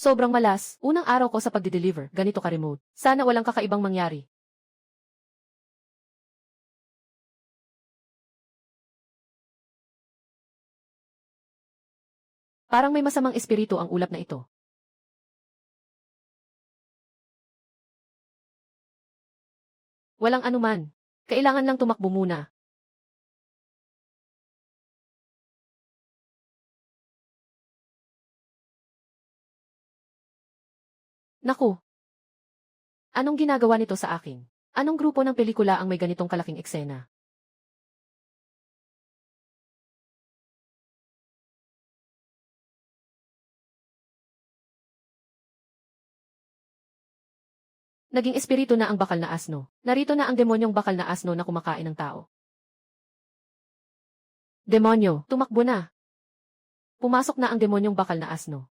Sobrang malas, unang araw ko sa pagde-deliver, ganito ka-remote. Sana walang kakaibang mangyari. Parang may masamang espiritu ang ulap na ito. Walang anuman. Kailangan lang tumakbo muna. Naku, anong ginagawa nito sa akin? Anong grupo ng pelikula ang may ganitong kalaking eksena? Naging espiritu na ang bakal na asno. Narito na ang demonyong bakal na asno na kumakain ng tao. Demonyo, tumakbo na. Pumasok na ang demonyong bakal na asno.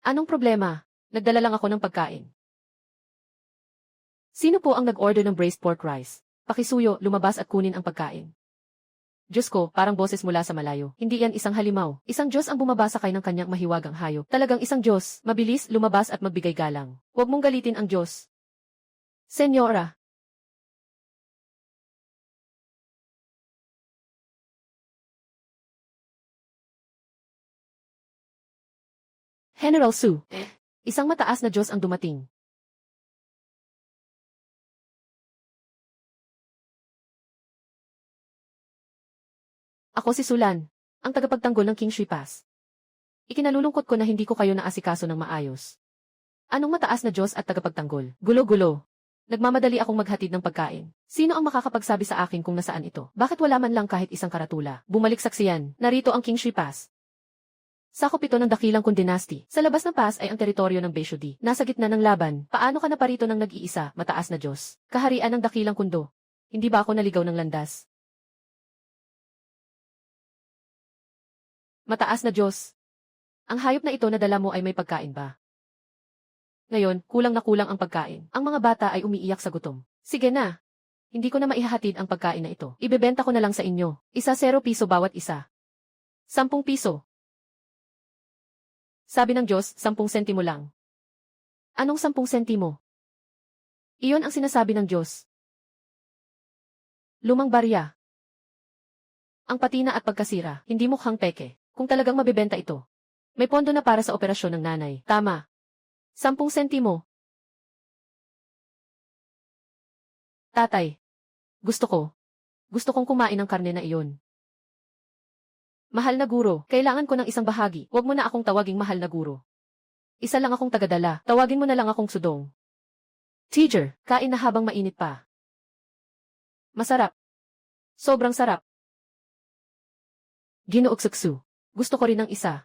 Anong problema? Nagdala lang ako ng pagkain. Sino po ang nag-order ng braised pork rice? Pakisuyo, lumabas at kunin ang pagkain. Diyos ko, parang boses mula sa malayo. Hindi yan isang halimaw. Isang Diyos ang bumaba sakay ng kanyang mahiwagang hayop. Talagang isang Diyos, mabilis, lumabas at magbigay galang. Huwag mong galitin ang Diyos. Senyora. General Su. Isang mataas na Diyos ang dumating. Ako si Sulan, ang tagapagtanggol ng King Shui Pass. Ikinalulungkot ko na hindi ko kayo naasikaso ng maayos. Anong mataas na Diyos at tagapagtanggol? Gulo-gulo. Nagmamadali akong maghatid ng pagkain. Sino ang makakapagsabi sa akin kung nasaan ito? Bakit wala man lang kahit isang karatula? Bumalik saksiyan. Narito ang King Shui Pass. Sakop ito ng dakilang Kun Dynasty. Sa labas ng pass ay ang teritoryo ng Beishudi. Nasa gitna ng laban. Paano ka na parito ng nag-iisa, mataas na Diyos? Kaharian ng dakilang kundo. Hindi ba ako naligaw ng landas? Mataas na Diyos. Ang hayop na ito na dala mo ay may pagkain ba? Ngayon, kulang na kulang ang pagkain. Ang mga bata ay umiiyak sa gutom. Sige na. Hindi ko na maihahatid ang pagkain na ito. Ibebenta ko na lang sa inyo. Isa 0 piso bawat isa. 10 piso. Sabi ng Diyos, 10 sentimo lang. Anong 10 sentimo? Iyon ang sinasabi ng Diyos. Lumang barya. Ang patina at pagkasira, hindi mukhang peke. Kung talagang mabebenta ito. May pondo na para sa operasyon ng nanay. Tama. 10 sentimo. Tatay. Gusto ko. Gusto kong kumain ng karne na iyon. Mahal na guro, kailangan ko ng isang bahagi. Huwag mo na akong tawaging mahal na guro. Isa lang akong tagadala. Tawagin mo na lang akong sudong. Teacher, kain na habang mainit pa. Masarap. Sobrang sarap. Ginoong Suksu. Gusto ko rin ng isa.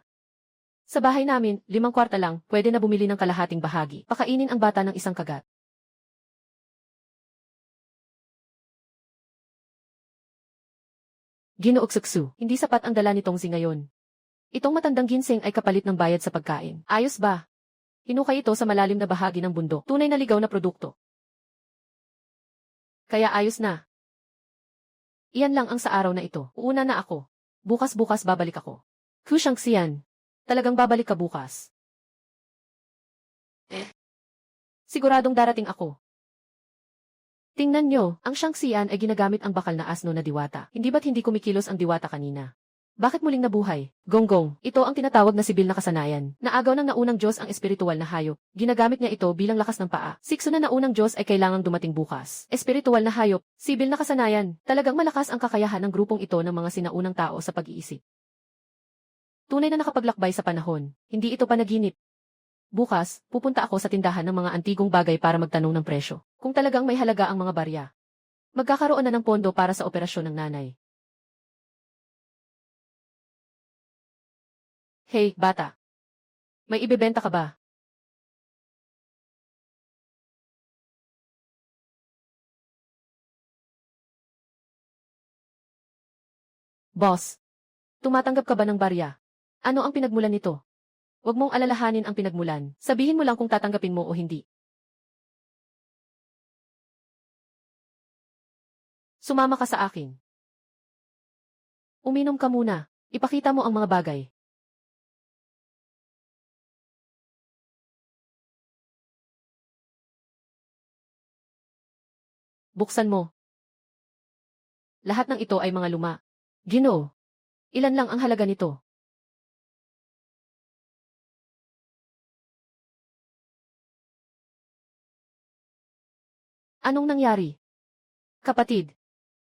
Sa bahay namin, 5 kwarta lang, pwede na bumili ng kalahating bahagi. Pakainin ang bata ng isang kagat. Ginoong Suksu, hindi sapat ang dala ni Tongzi ngayon. Itong matandang ginseng ay kapalit ng bayad sa pagkain. Ayos ba? Hinukay ito sa malalim na bahagi ng bundok. Tunay na ligaw na produkto. Kaya ayos na. Iyan lang ang sa araw na ito. Uuna na ako. Bukas-bukas babalik ako. Kushang siyan. Talagang babalik ka bukas. Siguradong darating ako. Tingnan nyo, ang Shanxian ay ginagamit ang bakal na asno na diwata. Hindi ba't hindi kumikilos ang diwata kanina? Bakit muling nabuhay? Gonggong, ito ang tinatawag na sibil na kasanayan. Naagaw ng naunang Diyos ang espiritual na hayop. Ginagamit niya ito bilang lakas ng paa. Sikso na naunang Diyos ay kailangang dumating bukas. Espiritual na hayop, sibil na kasanayan. Talagang malakas ang kakayahan ng grupong ito ng mga sinaunang tao sa pag-iisip. Tunay na nakapaglakbay sa panahon. Hindi ito panaginip. Bukas, pupunta ako sa tindahan ng mga antigong bagay para magtanong ng presyo. Kung talagang may halaga ang mga barya. Magkakaroon na ng pondo para sa operasyon ng nanay. Hey, bata. May ibebenta ka ba? Boss. Tumatanggap ka ba ng barya? Ano ang pinagmulan nito? Huwag mong alalahanin ang pinagmulan. Sabihin mo lang kung tatanggapin mo o hindi. Sumama ka sa akin. Uminom ka muna. Ipakita mo ang mga bagay. Buksan mo. Lahat ng ito ay mga luma. Ginoo. Ilan lang ang halaga nito? Anong nangyari? Kapatid,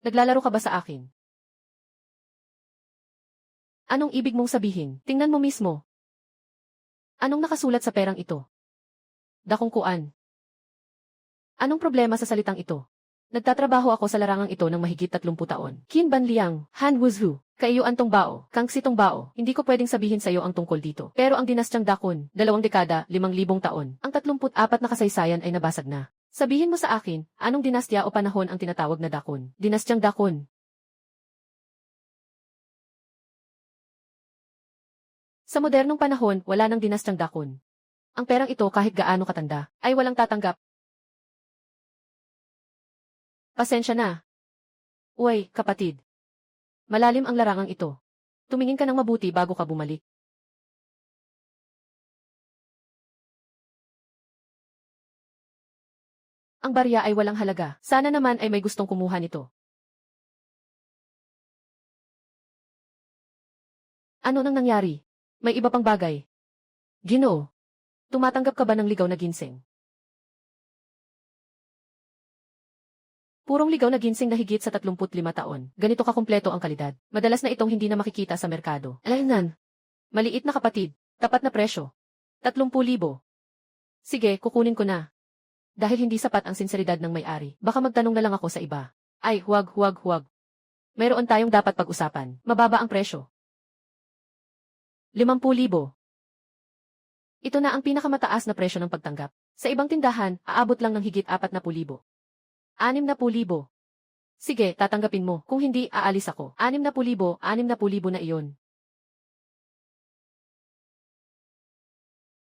naglalaro ka ba sa akin? Anong ibig mong sabihin? Tingnan mo mismo. Anong nakasulat sa perang ito? Dakongkuan. Anong problema sa salitang ito? Nagtatrabaho ako sa larangang ito ng mahigit 30 taon. Qin Ban Liang, Han Wuzhu, Kaiyuan Tong Bao, Kang Si Tong Bao, hindi ko pwedeng sabihin sa iyo ang tungkol dito. Pero ang dinastyang Dakon, 2 dekada, 5,000 taon, ang 34 na kasaysayan ay nabasag na. Sabihin mo sa akin, anong dinastya o panahon ang tinatawag na Dakon? Dinastyang Dakon. Sa modernong panahon, wala nang dinastyang Dakon. Ang perang ito kahit gaano katanda, ay walang tatanggap. Pasensya na. Uy, kapatid. Malalim ang larangang ito. Tumingin ka ng mabuti bago ka bumalik. Ang barya ay walang halaga. Sana naman ay may gustong kumuha nito. Ano nang nangyari? May iba pang bagay. Ginoo. Tumatanggap ka ba ng ligaw na ginseng? Purong ligaw na ginseng na higit sa 35 taon. Ganito kakumpleto ang kalidad. Madalas na itong hindi na makikita sa merkado. Alainan. Maliit na kapatid. Tapat na presyo. 30,000. Sige, kukunin ko na. Dahil hindi sapat ang sinseridad ng may-ari, baka magtanong na lang ako sa iba. Ay, huwag. Mayroon tayong dapat pag-usapan. Mababa ang presyo. 50,000. Ito na ang pinakamataas na presyo ng pagtanggap. Sa ibang tindahan, aabot lang ng higit 40,000. 60,000. Sige, tatanggapin mo. Kung hindi, aalis ako. 60,000 na iyon.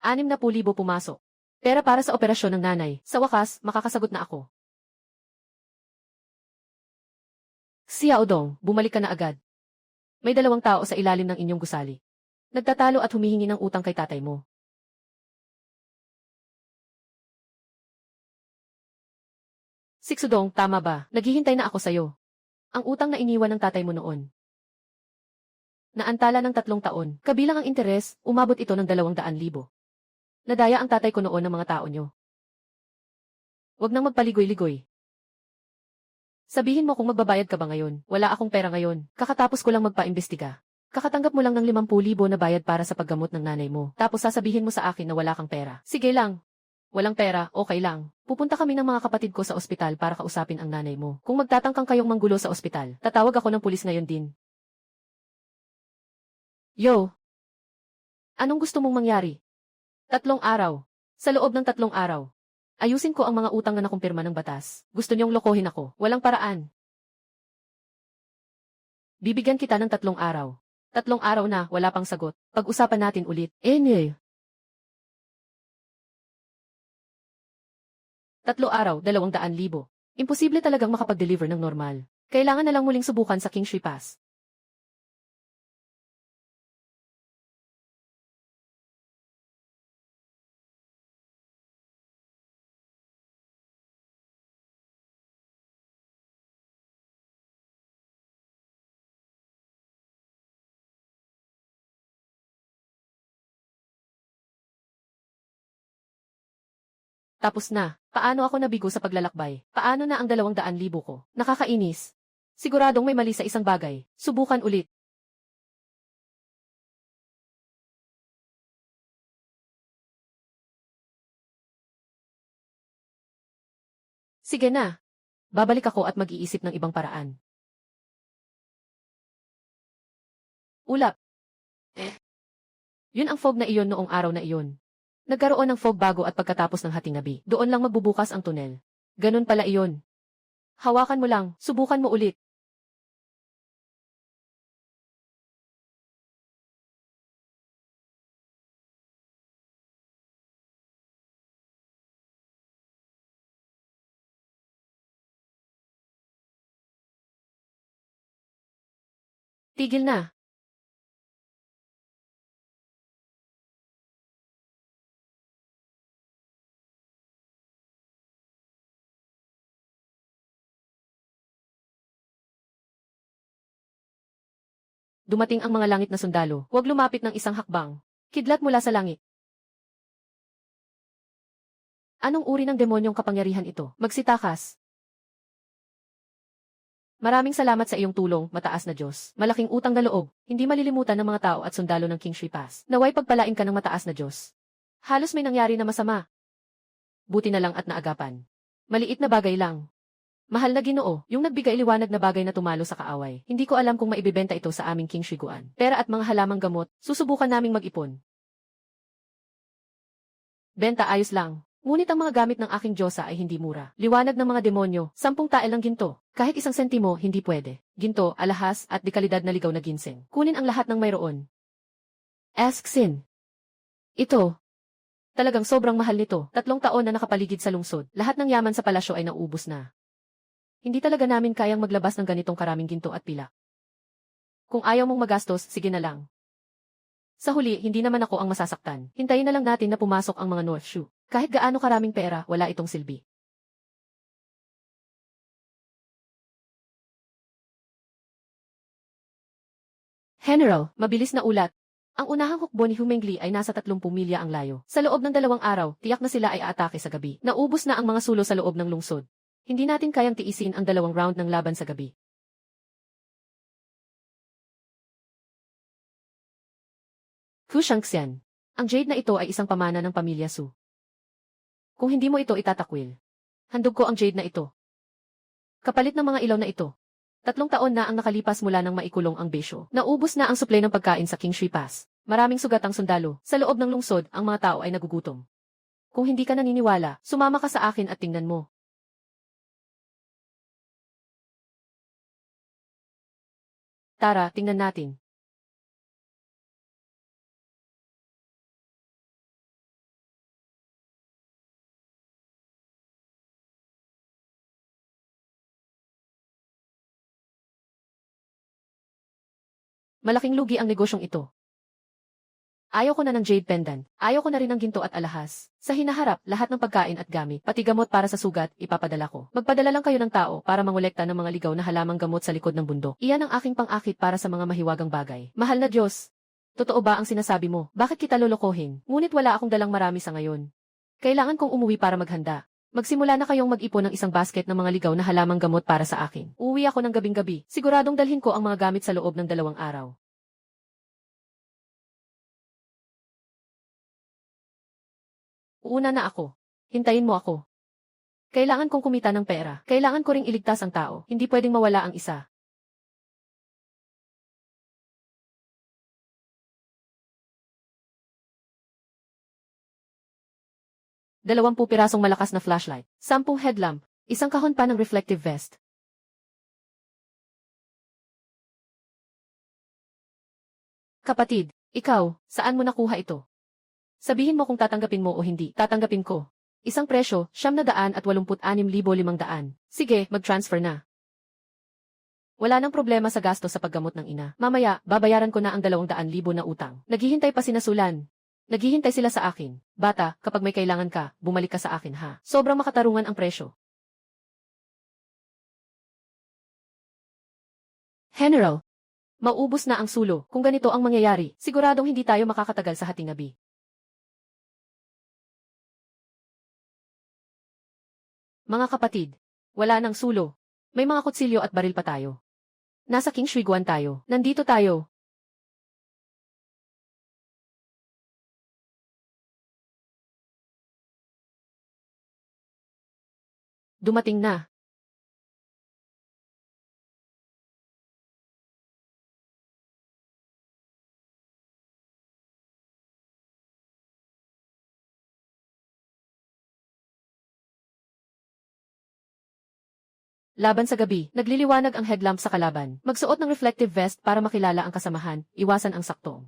60,000 pumasok. Pera para sa operasyon ng nanay. Sa wakas, makakasagot na ako. Xiaodong, bumalik ka na agad. May 2 tao sa ilalim ng inyong gusali. Nagtatalo at humihingi ng utang kay tatay mo. Siksudong, tama ba? Naghihintay na ako sa'yo. Ang utang na iniwan ng tatay mo noon. Naantala ng 3 taon. Kabilang ang interes, umabot ito ng 200,000. Nadaya ang tatay ko noon ng mga tao nyo. Huwag nang magpaligoy-ligoy. Sabihin mo kung magbabayad ka ba ngayon. Wala akong pera ngayon. Kakatapos ko lang magpaimbestiga. Kakatanggap mo lang ng 50,000 na bayad para sa paggamot ng nanay mo. Tapos sasabihin mo sa akin na wala kang pera. Sige lang. Walang pera, okay lang. Pupunta kami ng mga kapatid ko sa ospital para kausapin ang nanay mo. Kung magtatangkang kayong manggulo sa ospital, tatawag ako ng pulis ngayon din. Yo! Anong gusto mong mangyari? 3 araw. Sa loob ng 3 araw. Ayusin ko ang mga utang na nakumpirma ng batas. Gusto niyong lokohin ako. Walang paraan. Bibigyan kita ng 3 araw. 3 araw na, wala pang sagot. Pag-usapan natin ulit. Nye. 3 araw, 200,000. Imposible talagang makapag-deliver ng normal. Kailangan na lang muling subukan sa King Shui Pass. Tapos na. Paano ako nabigo sa paglalakbay? Paano na ang 200,000 ko? Nakakainis. Siguradong may mali sa isang bagay. Subukan ulit. Sige na. Babalik ako at mag-iisip ng ibang paraan. Ulap. Yun ang fog na iyon noong araw na iyon. Nagkaroon ng fog bago at pagkatapos ng hating gabi. Doon lang magbubukas ang tunel. Ganun pala iyon. Hawakan mo lang. Subukan mo ulit. Tigil na. Dumating ang mga langit na sundalo. Huwag lumapit ng isang hakbang. Kidlat mula sa langit. Anong uri ng demonyong kapangyarihan ito? Magsitakas. Maraming salamat sa iyong tulong, mataas na Diyos. Malaking utang na loob, hindi malilimutan ng mga tao at sundalo ng King Shripas. Naway pagpalain ka ng mataas na Diyos. Halos may nangyari na masama. Buti na lang at naagapan. Maliit na bagay lang. Mahal na Ginoo, yung nagbigay liwanag na bagay na tumalo sa kaaway. Hindi ko alam kung maibibenta ito sa aming King Shiguan. Pera at mga halamang gamot, susubukan naming mag-ipon. Benta ayos lang. Ngunit ang mga gamit ng aking Diyosa ay hindi mura. Liwanag ng mga demonyo, 10 tael ng ginto. Kahit 1 sentimo, hindi pwede. Ginto, alahas, at dekalidad na ligaw na ginseng. Kunin ang lahat ng mayroon. Ask Sin. Ito. Talagang sobrang mahal nito. 3 taon na nakapaligid sa lungsod. Lahat ng yaman sa palasyo ay naubos na. Hindi talaga namin kayang maglabas ng ganitong karaming ginto at pila. Kung ayaw mong magastos, sige na lang. Sa huli, hindi naman ako ang masasaktan. Hintayin na lang natin na pumasok ang mga North Shoe. Kahit gaano karaming pera, wala itong silbi. General, mabilis na ulat. Ang unahang hukbo ni Humengli ay nasa 30 milya ang layo. Sa loob ng 2 araw, tiyak na sila ay aatake sa gabi. Naubos na ang mga sulo sa loob ng lungsod. Hindi natin kayang tiisin ang 2 round ng laban sa gabi. Hu Shangxian. Ang jade na ito ay isang pamana ng pamilya Su. Kung hindi mo ito itatakwil, handog ko ang jade na ito. Kapalit ng mga ilaw na ito. 3 taon na ang nakalipas mula nang maikulong ang besyo. Naubos na ang supply ng pagkain sa King Shui Pass. Maraming sugat ang sundalo. Sa loob ng lungsod, ang mga tao ay nagugutom. Kung hindi ka naniniwala, sumama ka sa akin at tingnan mo. Tara, tingnan natin. Malaking lugi ang negosyong ito. Ayaw ko na ng jade pendant. Ayaw ko na rin ng ginto at alahas. Sa hinaharap, lahat ng pagkain at gamit, pati gamot para sa sugat, ipapadala ko. Magpadala lang kayo ng tao para mangolekta ng mga ligaw na halamang gamot sa likod ng bundok. Iyan ang aking pang-akit para sa mga mahiwagang bagay. Mahal na Diyos. Totoo ba ang sinasabi mo? Bakit kita lolokohin? Ngunit wala akong dalang marami sa ngayon. Kailangan kong umuwi para maghanda. Magsimula na kayong mag-ipon ng isang basket ng mga ligaw na halamang gamot para sa akin. Uwi ako ng gabing-gabi. Siguradong dalhin ko ang mga gamit sa loob ng 2 araw. Uuna na ako. Hintayin mo ako. Kailangan kong kumita ng pera. Kailangan ko ring iligtas ang tao. Hindi pwedeng mawala ang isa. Dalawampu pirasong malakas na flashlight. 10 headlamp. Isang kahon pa ng reflective vest. Kapatid, ikaw, saan mo nakuha ito? Sabihin mo kung tatanggapin mo o hindi. Tatanggapin ko. Isang presyo, 986,500. Sige, mag-transfer na. Wala nang problema sa gasto sa paggamot ng ina. Mamaya, babayaran ko na ang 200,000 na utang. Naghihintay pa sina Sulan. Naghihintay sila sa akin. Bata, kapag may kailangan ka, bumalik ka sa akin ha. Sobrang makatarungan ang presyo. General, maubos na ang sulo. Kung ganito ang mangyayari, siguradong hindi tayo makakatagal sa hatingabi. Mga kapatid, wala nang sulo. May mga kutsilyo at baril pa tayo. Nasa King Shuiguan tayo. Nandito tayo. Dumating na. Laban sa gabi, nagliliwanag ang headlamp sa kalaban. Magsuot ng reflective vest para makilala ang kasamahan, iwasan ang saktong.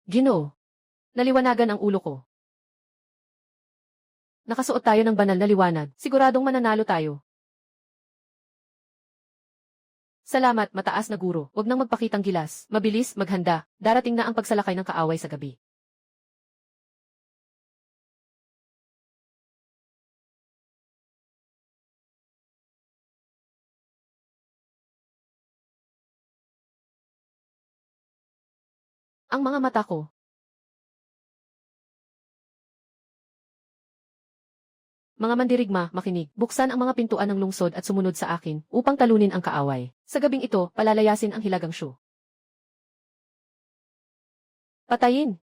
Ginoo. Naliwanagan ang ulo ko. Nakasuot tayo ng banal na liwanag. Siguradong mananalo tayo. Salamat, mataas na guro. Huwag nang magpakitang gilas. Mabilis, maghanda. Darating na ang pagsalakay ng kaaway sa gabi. Ang mga mata ko. Mga mandirigma, makinig. Buksan ang mga pintuan ng lungsod at sumunod sa akin upang talunin ang kaaway. Sa gabing ito, palalayasin ang hilagang Shu. Patayin!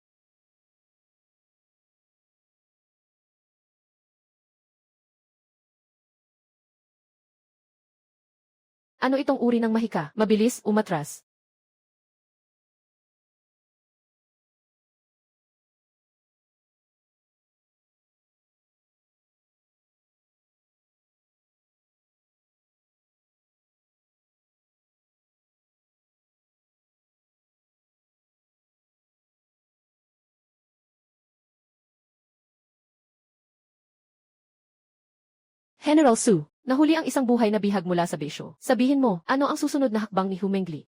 Ano itong uri ng mahika? Mabilis, umatras. General Su, nahuli ang isang buhay na bihag mula sa bisyo. Sabihin mo, ano ang susunod na hakbang ni Humengli?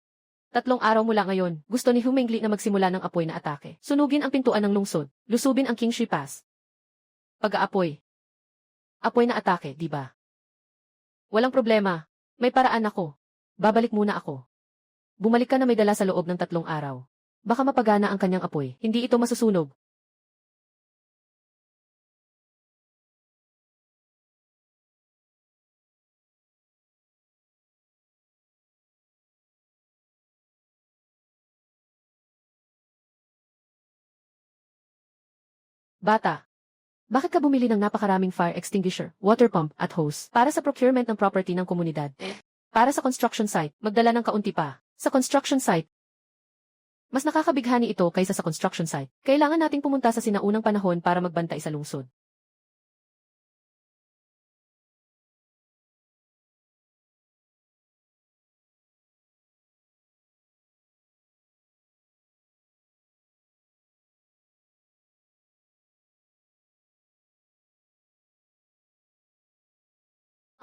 3 araw mula ngayon, gusto ni Humengli na magsimula ng apoy na atake. Sunugin ang pintuan ng lungsod. Lusubin ang Qingshi Pass. Pag-aapoy. Apoy na atake, di ba? Walang problema. May paraan ako. Babalik muna ako. Bumalik ka na may dala sa loob ng 3 araw. Baka mapagana ang kanyang apoy. Hindi ito masusunog. Bata. Bakit ka bumili ng napakaraming fire extinguisher, water pump, at hose para sa procurement ng property ng komunidad? Para sa construction site, magdala ng kaunti pa. Sa construction site, mas nakakabighani ito kaysa sa construction site. Kailangan nating pumunta sa sinaunang panahon para magbantay sa lungsod.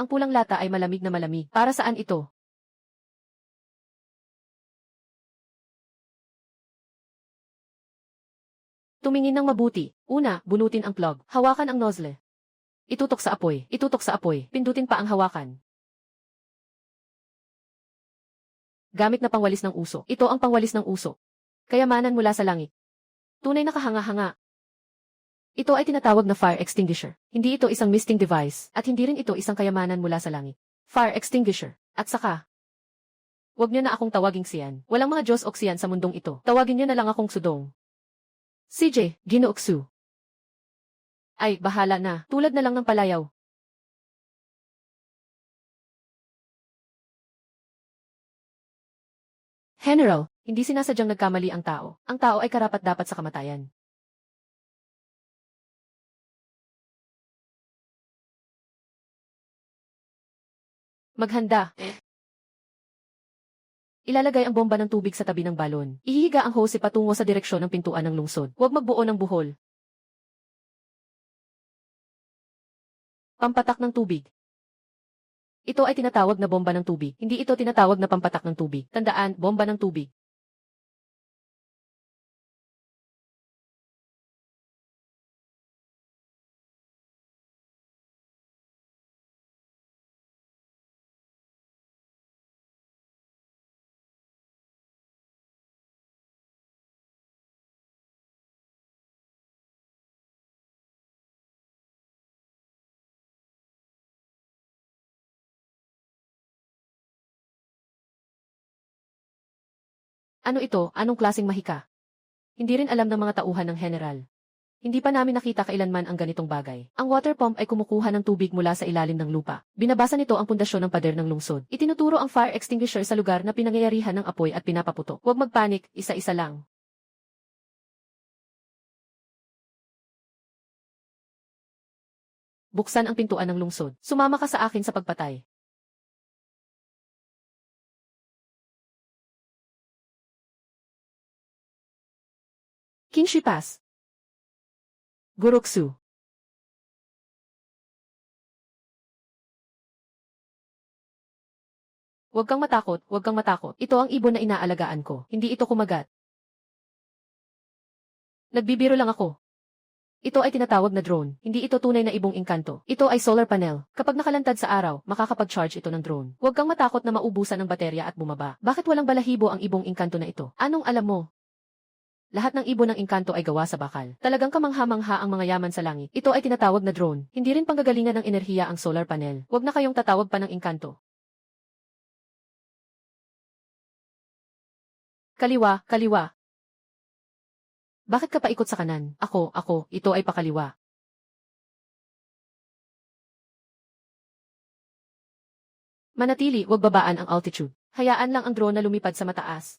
Ang pulang lata ay malamig na malamig. Para saan ito? Tumingin ng mabuti. Una, bunutin ang plug. Hawakan ang nozzle. Itutok sa apoy. Itutok sa apoy. Pindutin pa ang hawakan. Gamit na pangwalis ng uso. Ito ang pangwalis ng uso. Kayamanan mula sa langit. Tunay na kahanga-hanga. Ito ay tinatawag na fire extinguisher. Hindi ito isang misting device, at hindi rin ito isang kayamanan mula sa langit. Fire extinguisher. At saka, wag niyo na akong tawaging Sian. Walang mga Diyos o Sian sa mundong ito. Tawagin niyo na lang akong Sudong. CJ, Ginooksu. Ay, bahala na. Tulad na lang ng palayaw. General, hindi sinasadyang nagkamali ang tao. Ang tao ay karapat-dapat sa kamatayan. Maghanda. Ilalagay ang bomba ng tubig sa tabi ng balon. Ihihiga ang hose patungo sa direksyon ng pintuan ng lungsod. Huwag magbuo ng buhol. Pampatak ng tubig. Ito ay tinatawag na bomba ng tubig. Hindi ito tinatawag na pampatak ng tubig. Tandaan, bomba ng tubig. Ano ito? Anong klaseng mahika? Hindi rin alam ng mga tauhan ng general. Hindi pa namin nakita kailanman ang ganitong bagay. Ang water pump ay kumukuha ng tubig mula sa ilalim ng lupa. Binabasa nito ang pundasyon ng pader ng lungsod. Itinuturo ang fire extinguisher sa lugar na pinangyayarihan ng apoy at pinapaputok. Huwag magpanik, isa-isa lang. Buksan ang pintuan ng lungsod. Sumama ka sa akin sa pagpatay. Qingshi Pass. Guruksu. Huwag kang matakot, huwag kang matakot. Ito ang ibon na inaalagaan ko. Hindi ito kumagat. Nagbibiro lang ako. Ito ay tinatawag na drone. Hindi ito tunay na ibong engkanto. Ito ay solar panel. Kapag nakalantad sa araw, makakapag-charge ito ng drone. Huwag kang matakot na maubusan ng baterya at bumaba. Bakit walang balahibo ang ibong engkanto na ito? Anong alam mo? Lahat ng ibon ng engkanto ay gawa sa bakal. Talagang kamangha-mangha ang mga yaman sa langit. Ito ay tinatawag na drone. Hindi rin panggagalingan ng enerhiya ang solar panel. Huwag na kayong tatawag pa ng engkanto. Kaliwa, kaliwa. Bakit ka paikot sa kanan? Ako, ito ay pakaliwa. Manatili, huwag babaan ang altitude. Hayaan lang ang drone na lumipad sa mataas.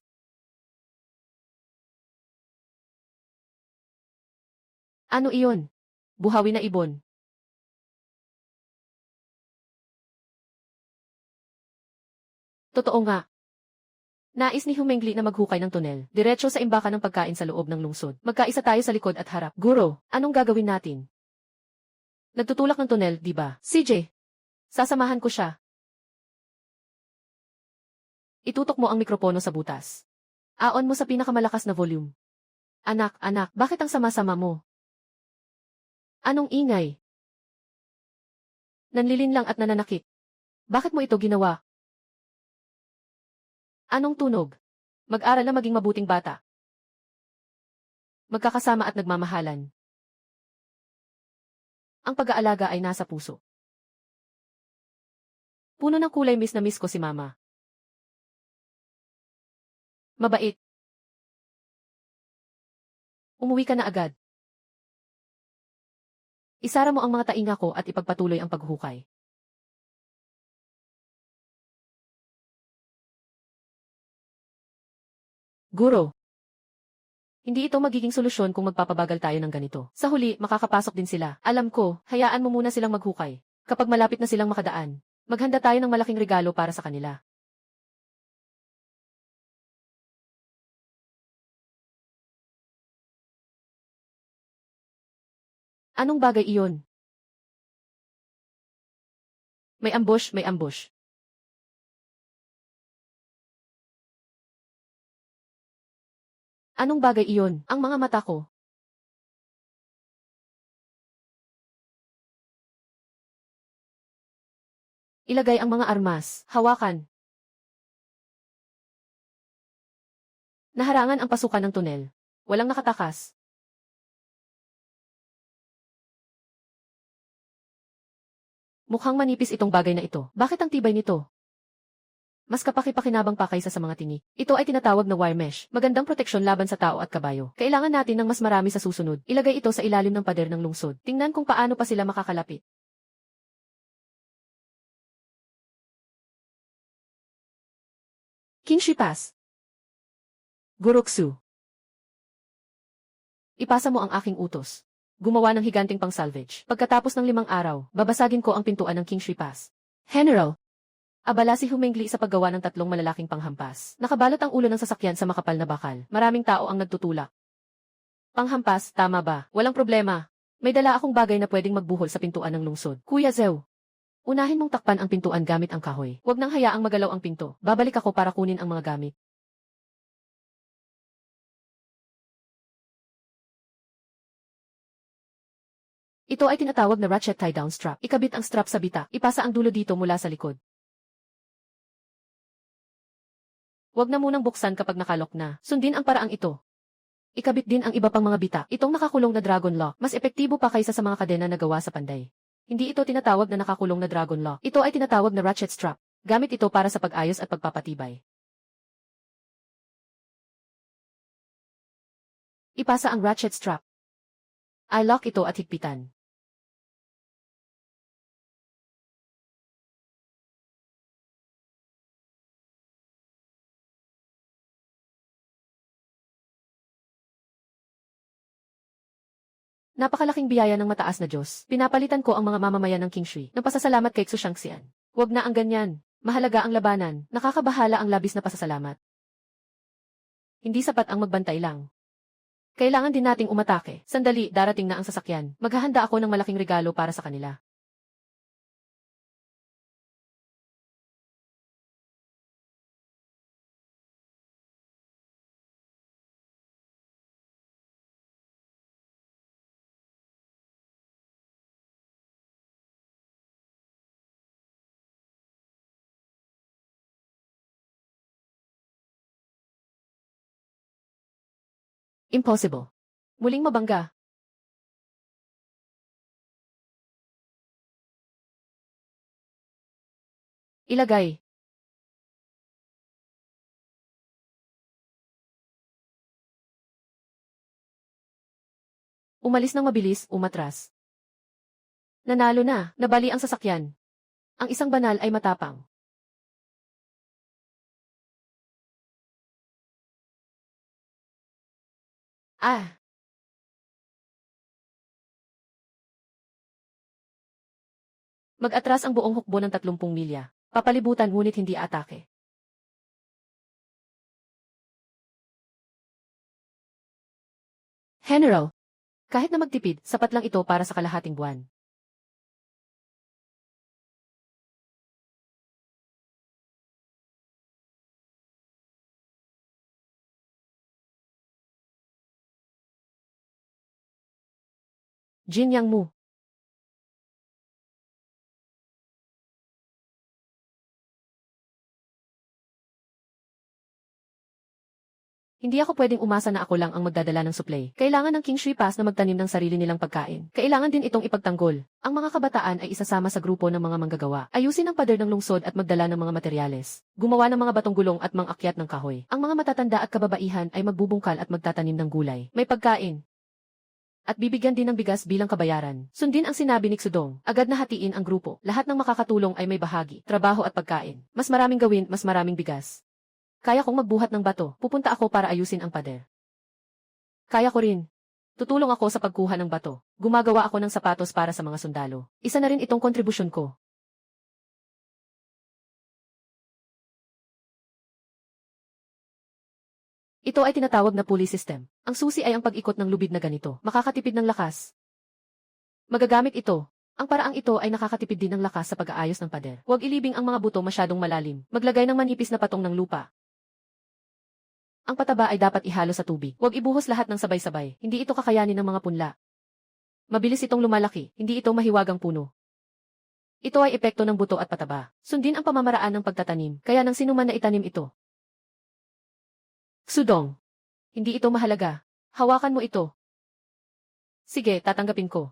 Ano iyon? Buhawi na ibon. Totoo nga. Nais ni Humengli na maghukay ng tunel, diretso sa imbakan ng pagkain sa loob ng lungsod. Magkaisa tayo sa likod at harap. Guro, anong gagawin natin? Nagtutulak ng tunel, di ba? CJ, sasamahan ko siya. Itutok mo ang mikropono sa butas. Aon mo sa pinakamalakas na volume. Anak, bakit ang sama-sama mo? Anong ingay? Nanlilinlang at nananakit. Bakit mo ito ginawa? Anong tunog? Mag-aral na maging mabuting bata. Magkakasama at nagmamahalan. Ang pag-aalaga ay nasa puso. Puno ng kulay, miss na miss ko si mama. Mabait. Umuwi ka na agad. Isara mo ang mga tainga ko at ipagpatuloy ang paghuhukay. Guro. Hindi ito magiging solusyon kung magpapabagal tayo ng ganito. Sa huli, makakapasok din sila. Alam ko, hayaan mo muna silang maghukay. Kapag malapit na silang makadaan, maghanda tayo ng malaking regalo para sa kanila. Anong bagay iyon? May ambush, may ambush. Anong bagay iyon? Ang mga mata ko. Ilagay ang mga armas. Hawakan. Naharangan ang pasukan ng tunel. Walang nakatakas. Mukhang manipis itong bagay na ito. Bakit ang tibay nito? Mas kapaki-pakinabang pa kaysa sa mga tingi. Ito ay tinatawag na wire mesh. Magandang proteksyon laban sa tao at kabayo. Kailangan natin ng mas marami sa susunod. Ilagay ito sa ilalim ng pader ng lungsod. Tingnan kung paano pa sila makakalapit. Kinshi Pass. Guruksu. Ipasa mo ang aking utos. Gumawa ng higanting pang-salvage. Pagkatapos ng 5 araw, babasagin ko ang pintuan ng Kinshi Pass. General. Abala si Humengli sa paggawa ng 3 malalaking panghampas. Nakabalot ang ulo ng sasakyan sa makapal na bakal. Maraming tao ang nagtutulak. Panghampas, tama ba? Walang problema. May dala akong bagay na pwedeng magbuhol sa pintuan ng lungsod. Kuya Zeu. Unahin mong takpan ang pintuan gamit ang kahoy. Huwag nang hayaang magalaw ang pinto. Babalik ako para kunin ang mga gamit. Ito ay tinatawag na ratchet tie-down strap. Ikabit ang strap sa bitak. Ipasa ang dulo dito mula sa likod. Huwag na munang buksan kapag nakalok na. Sundin ang paraang ito. Ikabit din ang iba pang mga bitak. Itong nakakulong na dragon lock, mas epektibo pa kaysa sa mga kadena na gawa sa panday. Hindi ito tinatawag na nakakulong na dragon lock. Ito ay tinatawag na ratchet strap. Gamit ito para sa pag-ayos at pagpapatibay. Ipasa ang ratchet strap. I-lock ito at higpitan. Napakalaking biyaya ng mataas na Diyos. Pinapalitan ko ang mga mamamayan ng Kingshui ng pasasalamat kay Xuxiangxian. Huwag na ang ganyan. Mahalaga ang labanan. Nakakabahala ang labis na pasasalamat. Hindi sapat ang magbantay lang. Kailangan din nating umatake. Sandali, darating na ang sasakyan. Maghahanda ako ng malaking regalo para sa kanila. Impossible. Muling mabangga. Ilagay. Umalis ng mabilis, umatras. Nanalo na, nabali ang sasakyan. Ang isang banal ay matapang. Ah! Mag-atras ang buong hukbo ng 30 milya. Papalibutan ngunit hindi atake. General, kahit na magtipid, sapat lang ito para sa kalahating buwan. Jin Yang Mu. Hindi ako pwedeng umasa na ako lang ang magdadala ng supply. Kailangan ng King Shui Pass na magtanim ng sarili nilang pagkain. Kailangan din itong ipagtanggol. Ang mga kabataan ay isasama sa grupo ng mga manggagawa. Ayusin ang pader ng lungsod at magdala ng mga materyales. Gumawa ng mga batong gulong at mang-akyat ng kahoy. Ang mga matatanda at kababaihan ay magbubungkal at magtatanim ng gulay. May pagkain. At bibigyan din ng bigas bilang kabayaran. Sundin ang sinabi ni Xudong. Agad na hatiin ang grupo. Lahat ng makakatulong ay may bahagi, trabaho at pagkain. Mas maraming gawin, mas maraming bigas. Kaya kong magbuhat ng bato. Pupunta ako para ayusin ang pader. Kaya ko rin. Tutulong ako sa pagkuha ng bato. Gumagawa ako ng sapatos para sa mga sundalo. Isa na rin itong kontribusyon ko. Ito ay tinatawag na pulley system. Ang susi ay ang pag-ikot ng lubid na ganito. Makakatipid ng lakas. Magagamit ito. Ang paraang ito ay nakakatipid din ng lakas sa pag-aayos ng pader. Huwag ilibing ang mga buto masyadong malalim. Maglagay ng manipis na patong ng lupa. Ang pataba ay dapat ihalo sa tubig. Huwag ibuhos lahat ng sabay-sabay. Hindi ito kakayanin ng mga punla. Mabilis itong lumalaki. Hindi ito mahiwagang puno. Ito ay epekto ng buto at pataba. Sundin ang pamamaraan ng pagtatanim, kaya nang sinuman na itanim ito. Xudong. Hindi ito mahalaga. Hawakan mo ito. Sige, tatanggapin ko.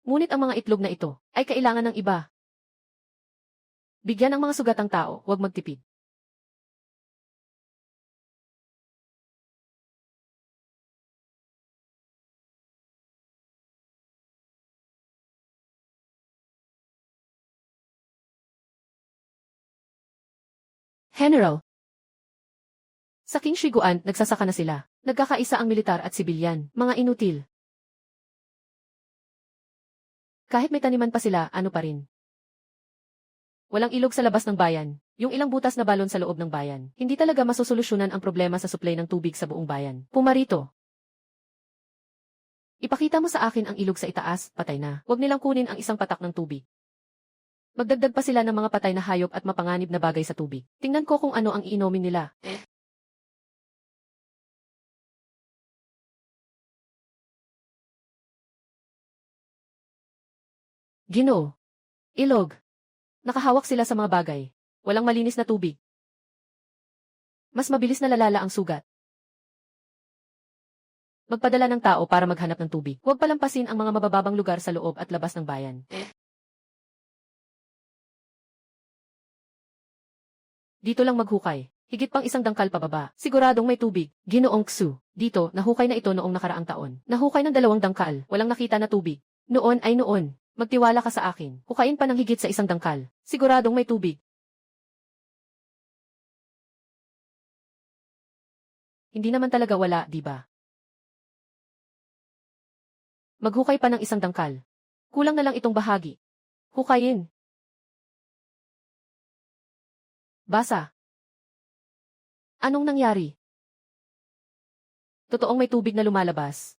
Ngunit ang mga itlog na ito ay kailangan ng iba. Bigyan ang mga sugatang tao, huwag magtipid. General. Sa King Shiguan, nagsasaka na sila. Nagkakaisa ang militar at sibilyan, mga inutil. Kahit may taniman pa sila, ano pa rin. Walang ilog sa labas ng bayan, yung ilang butas na balon sa loob ng bayan. Hindi talaga masosolusyonan ang problema sa supply ng tubig sa buong bayan. Pumarito. Ipakita mo sa akin ang ilog sa itaas, patay na. Huwag nilang kunin ang isang patak ng tubig. Magdagdag pa sila ng mga patay na hayop at mapanganib na bagay sa tubig. Tingnan ko kung ano ang iinomin nila. Ginoo. Ilog. Nakahawak sila sa mga bagay. Walang malinis na tubig. Mas mabilis na lalala ang sugat. Magpadala ng tao para maghanap ng tubig. Huwag palampasin ang mga mabababang lugar sa loob at labas ng bayan. Dito lang maghukay. Higit pang isang dangkal pababa. Siguradong may tubig. Ginoong Xu. Dito, nahukay na ito noong nakaraang taon. Nahukay ng 2 dangkal. Walang nakita na tubig. Noon ay noon. Magtiwala ka sa akin. Hukayin pa ng higit sa isang dangkal. Siguradong may tubig. Hindi naman talaga wala, di ba? Maghukay pa ng isang dangkal. Kulang na lang itong bahagi. Hukayin. Basa. Anong nangyari? Totoong may tubig na lumalabas.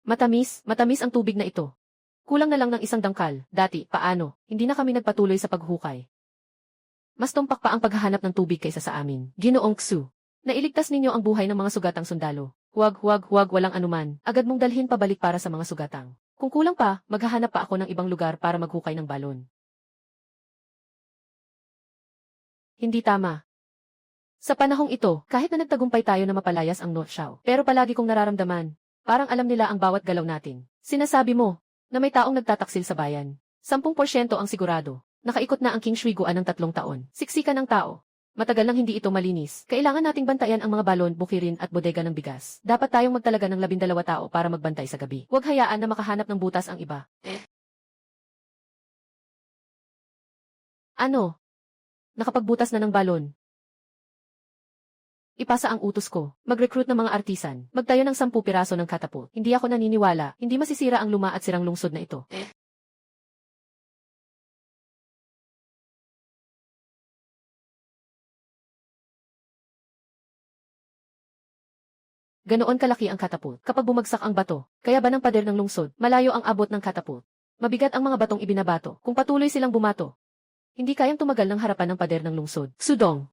Matamis, matamis ang tubig na ito. Kulang na lang ng isang dangkal. Dati, paano? Hindi na kami nagpatuloy sa paghukay. Mas tumpak pa ang paghahanap ng tubig kaysa sa amin. Ginoong Xu. Nailigtas ninyo ang buhay ng mga sugatang sundalo. Huwag, walang anuman. Agad mong dalhin pabalik para sa mga sugatang. Kung kulang pa, maghahanap pa ako ng ibang lugar para maghukay ng balon. Hindi tama. Sa panahong ito, kahit na nagtagumpay tayo na mapalayas ang North Shao, pero palagi kong nararamdaman, parang alam nila ang bawat galaw natin. Sinasabi mo, na may taong nagtataksil sa bayan. 10% ang sigurado. Nakaikot na ang King Shuiguan ng 3 taon. Siksikan ng tao. Matagal nang hindi ito malinis. Kailangan nating bantayan ang mga balon, bukirin at bodega ng bigas. Dapat tayong magtalaga ng 12 tao para magbantay sa gabi. Huwag hayaan na makahanap ng butas ang iba. Ano? Nakapagbutas na ng balon. Ipasa ang utos ko. Mag-recruit ng mga artisan. Magtayo ng 10 piraso ng katapult. Hindi ako naniniwala. Hindi masisira ang luma at sirang lungsod na ito. Ganoon kalaki ang katapult. Kapag bumagsak ang bato, kaya ba ng pader ng lungsod, malayo ang abot ng katapult. Mabigat ang mga batong ibinabato. Kung patuloy silang bumato, hindi kayang tumagal ng harapan ng pader ng lungsod. Sudong,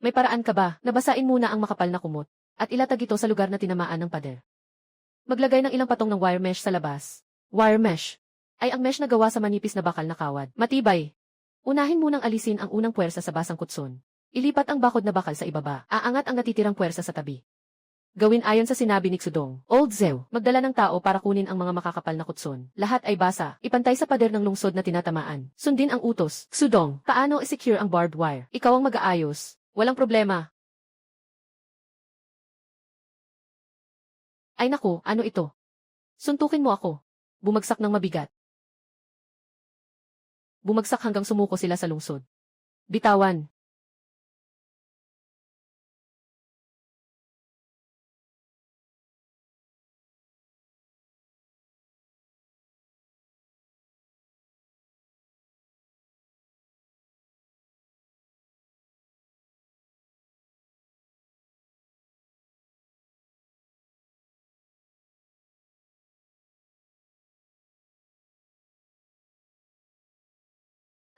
may paraan ka ba? Nabasain muna ang makapal na kumot at ilatag ito sa lugar na tinamaan ng pader. Maglagay ng ilang patong ng wire mesh sa labas. Wire mesh ay ang mesh na gawa sa manipis na bakal na kawad. Matibay. Unahin munang alisin ang unang puwersa sa basang kutson. Ilipat ang bakod na bakal sa ibaba. Aangat ang natitirang puwersa sa tabi. Gawin ayon sa sinabi ni Xudong. Old Zeo, magdala ng tao para kunin ang mga makakapal na kutson. Lahat ay basa. Ipantay sa pader ng lungsod na tinatamaan. Sundin ang utos. Xudong, paano i-secure ang barbed wire? Ikaw ang mag-aayos. Walang problema. Ay naku, ano ito? Suntukin mo ako. Bumagsak ng mabigat. Bumagsak hanggang sumuko sila sa lungsod. Bitawan.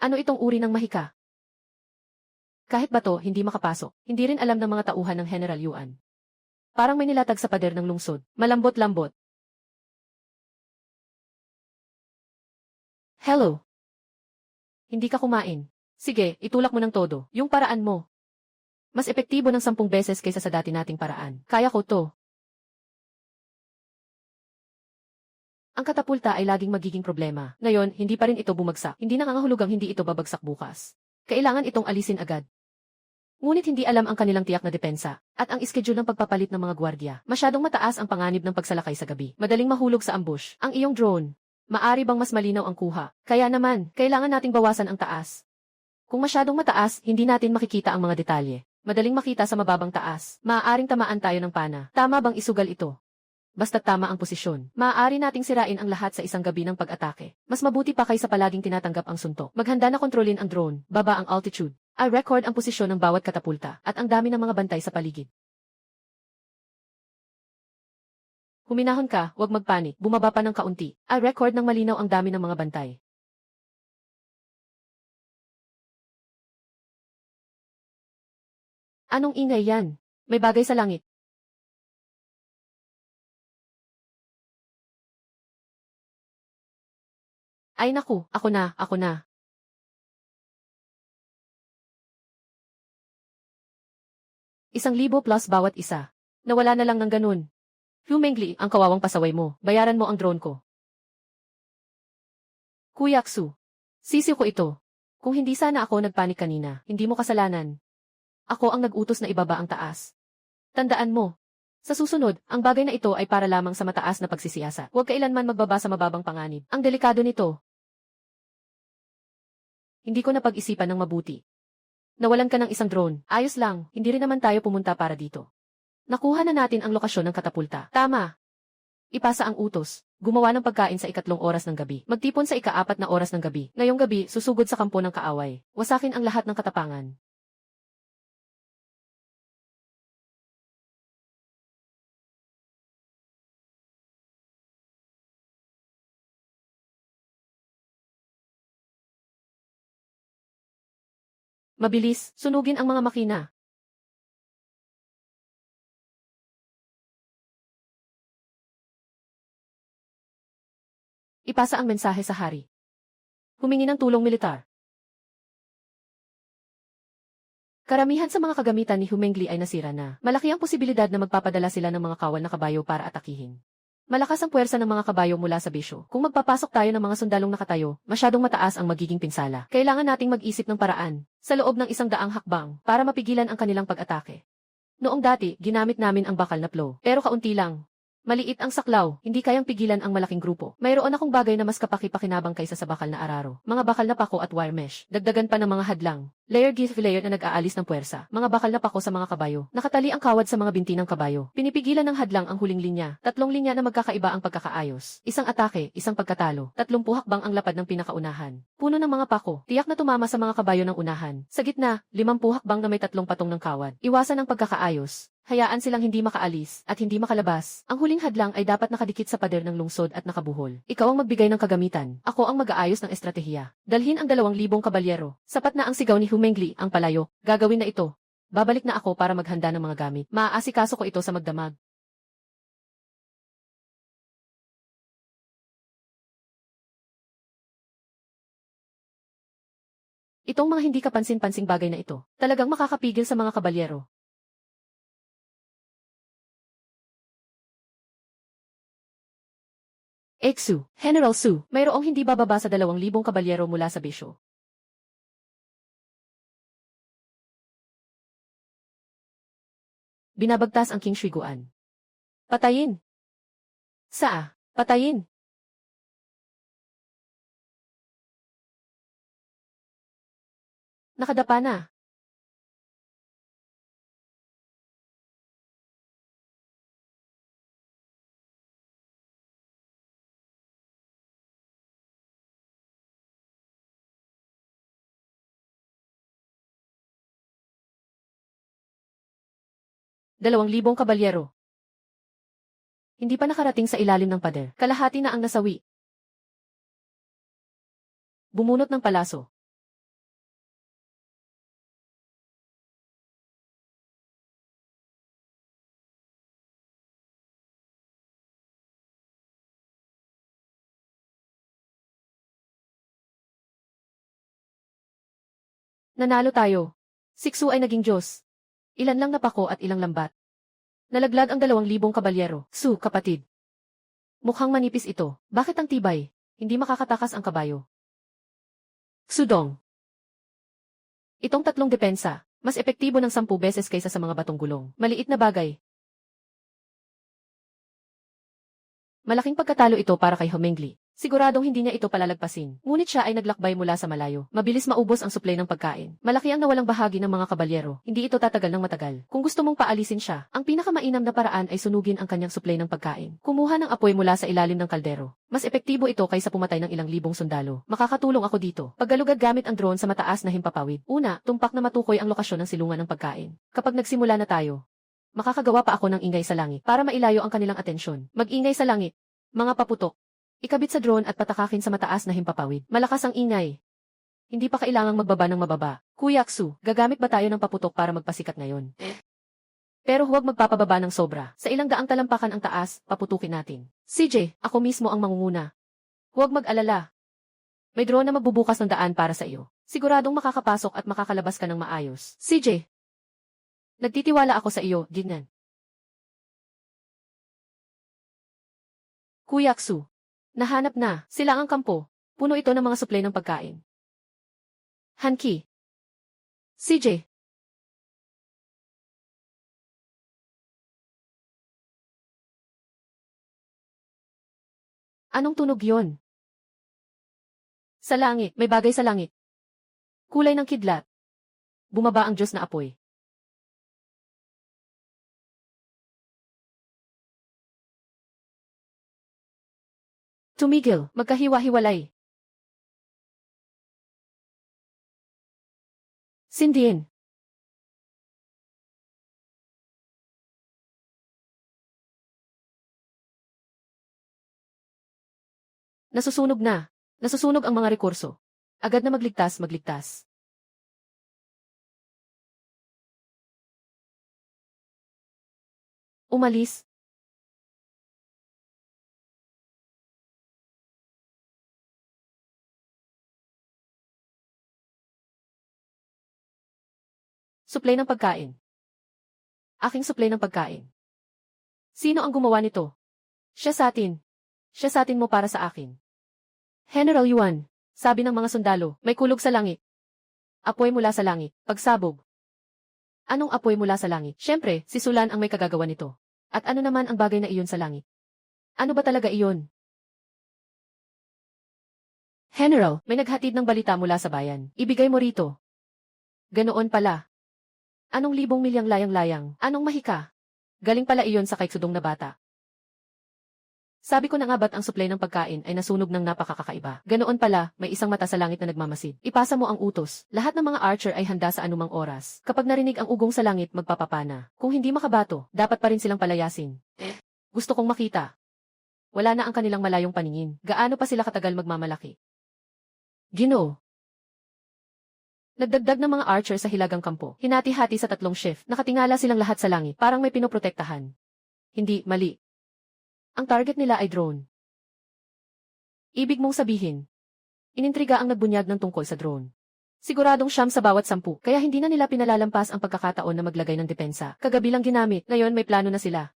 Ano itong uri ng mahika? Kahit bato, hindi makapasok. Hindi rin alam ng mga tauhan ng General Yuan. Parang may nilatag sa pader ng lungsod. Malambot-lambot. Hello. Hindi ka kumain. Sige, itulak mo ng todo. Yung paraan mo. Mas epektibo ng 10 beses kaysa sa dati nating paraan. Kaya ko to. Ang katapulta ay laging magiging problema. Ngayon, hindi pa rin ito bumagsak. Hindi nangangahulugang hindi ito babagsak bukas. Kailangan itong alisin agad. Ngunit hindi alam ang kanilang tiyak na depensa, at ang iskedul ng pagpapalit ng mga gwardiya. Masyadong mataas ang panganib ng pagsalakay sa gabi. Madaling mahulog sa ambush. Ang iyong drone. Maari bang mas malinaw ang kuha? Kaya naman, kailangan nating bawasan ang taas. Kung masyadong mataas, hindi natin makikita ang mga detalye. Madaling makita sa mababang taas. Maaaring tamaan tayo ng pana. Tama bang isugal ito? Basta't tama ang posisyon, maaari nating sirain ang lahat sa isang gabi ng pag-atake. Mas mabuti pa kaysa palaging tinatanggap ang suntok. Maghanda na kontrolin ang drone, baba ang altitude. I-record ang posisyon ng bawat katapulta, at ang dami ng mga bantay sa paligid. Huminahon ka, huwag magpanik, bumaba pa ng kaunti. I-record ng malinaw ang dami ng mga bantay. Anong ingay yan? May bagay sa langit. Ay naku, ako na. 1,000 plus bawat isa. Nawala na lang ng ganun. Humengli, ang kawawang pasaway mo. Bayaran mo ang drone ko. Kuya Xu. Sisiw ko ito. Kung hindi sana ako nagpanik kanina, hindi mo kasalanan. Ako ang nag-utos na ibaba ang taas. Tandaan mo. Sa susunod, ang bagay na ito ay para lamang sa mataas na pagsisiyasa. Huwag kailanman magbaba sa mababang panganib. Ang delikado nito. Hindi ko napag-isipan ng mabuti. Nawalan ka ng isang drone. Ayos lang, hindi rin naman tayo pumunta para dito. Nakuha na natin ang lokasyon ng katapulta. Tama. Ipasa ang utos. Gumawa ng pagkain sa 3 oras ng gabi. Magtipon sa 4 na oras ng gabi. Ngayong gabi, susugod sa kampo ng kaaway. Wasakin ang lahat ng katapangan. Mabilis, sunugin ang mga makina. Ipasa ang mensahe sa hari. Humingi ng tulong militar. Karamihan sa mga kagamitan ni Humengli ay nasira na. Malaki ang posibilidad na magpapadala sila ng mga kawal na kabayo para atakihin. Malakas ang puwersa ng mga kabayo mula sa bisyo. Kung magpapasok tayo ng mga sundalong nakatayo, masyadong mataas ang magiging pinsala. Kailangan nating mag-isip ng paraan, sa loob ng 100 hakbang, para mapigilan ang kanilang pag-atake. Noong dati, ginamit namin ang bakal na plow, pero kaunti lang. Maliit ang saklaw, hindi kayang pigilan ang malaking grupo. Mayroon akong bagay na mas kapaki-pakinabang kaysa sa bakal na araro. Mga bakal na pako at wire mesh. Dagdagan pa ng mga hadlang. Layer give layer na nag-aalis ng puwersa. Mga bakal na pako sa mga kabayo. Nakatali ang kawad sa mga binti ng kabayo. Pinipigilan ng hadlang ang huling linya. 3 linya na magkakaiba ang pagkakaayos. Isang atake, isang pagkatalo. 30 hakbang ang lapad ng pinakaunahan. Puno ng mga pako. Tiyak na tumama sa mga kabayo ng unahan. Sa gitna, 50 hakbang na may 3 patong ng kawad. Iwasan ang pagkakaayos. Hayaan silang hindi makaalis at hindi makalabas. Ang huling hadlang ay dapat nakadikit sa pader ng lungsod at nakabuhol. Ikaw ang magbigay ng kagamitan. Ako ang mag-aayos ng estratehiya. Dalhin ang 2,000 kabalyero. Sapat na ang sigaw ni Humengli, ang palayo. Gagawin na ito. Babalik na ako para maghanda ng mga gamit. Maaasikaso ko ito sa magdamag. Itong mga hindi kapansin-pansing bagay na ito, talagang makakapigil sa mga kabalyero. Exu, General Su, mayroong hindi bababa sa 2,000 kabalyero mula sa bisyo. Binabagtas ang King Shuiguan. Patayin! Saa, patayin! Nakadapa na. Dalawang kabalyero. Hindi pa nakarating sa ilalim ng pader. Kalahati na ang nasawi. Bumunot ng palaso. Nanalo tayo. Siksu ay naging Diyos. Ilan lang napako at ilang lambat. Nalaglag ang 2,000 kabalyero. Su, kapatid. Mukhang manipis ito. Bakit ang tibay? Hindi makakatakas ang kabayo. Sudong. Itong 3 depensa, mas epektibo ng 10 beses kaysa sa mga batong gulong. Maliit na bagay. Malaking pagkatalo ito para kay Humengli. Siguradong hindi niya ito palalagpasin. Ngunit siya ay naglakbay mula sa malayo. Mabilis maubos ang suplay ng pagkain. Malaki ang nawalang bahagi ng mga kabalyero. Hindi ito tatagal ng matagal. Kung gusto mong paalisin siya, ang pinakamainam na paraan ay sunugin ang kanyang suplay ng pagkain. Kumuha ng apoy mula sa ilalim ng kaldero. Mas epektibo ito kaysa pumatay ng ilang libong sundalo. Makakatulong ako dito. Paggalugad gamit ang drone sa mataas na himpapawid. Una, tumpak na matukoy ang lokasyon ng silungan ng pagkain. Kapag nagsimula na tayo, makakagawa pa ako ng ingay sa langit para mailayo ang kanilang atensyon. Mag-ingay sa langit. Mga paputok. Ikabit sa drone at patakakin sa mataas na himpapawid. Malakas ang ingay. Hindi pa kailangang magbaba ng mababa. Kuya Aksu, gagamit ba tayo ng paputok para magpasikat ngayon? Pero huwag magpapababa ng sobra. Sa ilang daang talampakan ang taas, paputukin natin. CJ, ako mismo ang mangunguna. Huwag mag-alala. May drone na magbubukas ng daan para sa iyo. Siguradong makakapasok at makakalabas ka ng maayos. CJ, nagtitiwala ako sa iyo, Gignan. Kuya Aksu. Nahanap na, sila ang kampo. Puno ito ng mga suplay ng pagkain. Hanki. CJ. Anong tunog yon? Sa langit, may bagay sa langit. Kulay ng kidlat. Bumaba ang Diyos na apoy. Tumigil, magkahiwa-hiwalay. Sindiin. Nasusunog na. Nasusunog ang mga rekurso. Agad na magligtas, magligtas. Umalis. Suplay ng pagkain. Aking suplay ng pagkain. Sino ang gumawa nito? Siya sa atin. Siya sa atin mo para sa akin. General Yuan, sabi ng mga sundalo, may kulog sa langit. Apoy mula sa langit, pagsabog. Anong apoy mula sa langit? Siyempre, si Sulan ang may kagagawa nito. At ano naman ang bagay na iyon sa langit? Ano ba talaga iyon? General, may naghatid ng balita mula sa bayan. Ibigay mo rito. Ganoon pala. Anong libong milyang layang-layang? Anong mahika? Galing pala iyon sa kaiksudong na bata. Sabi ko na nga ba't ang supply ng pagkain ay nasunog ng napakakaiba. Ganoon pala, may isang mata sa langit na nagmamasid. Ipasa mo ang utos. Lahat ng mga archer ay handa sa anumang oras. Kapag narinig ang ugong sa langit, magpapapana. Kung hindi makabato, dapat pa rin silang palayasin. Gusto kong makita. Wala na ang kanilang malayong paningin. Gaano pa sila katagal magmamalaki? Ginoo. Nagdagdag ng mga archer sa hilagang kampo. Hinati-hati sa 3 shift. Nakatingala silang lahat sa langit. Parang may pinoprotektahan. Hindi, mali. Ang target nila ay drone. Ibig mong sabihin, inintriga ang nagbunyag ng tungkol sa drone. Siguradong siyam sa bawat 10, kaya hindi na nila pinalalampas ang pagkakataon na maglagay ng depensa. Kagabi lang ginamit, ngayon may plano na sila.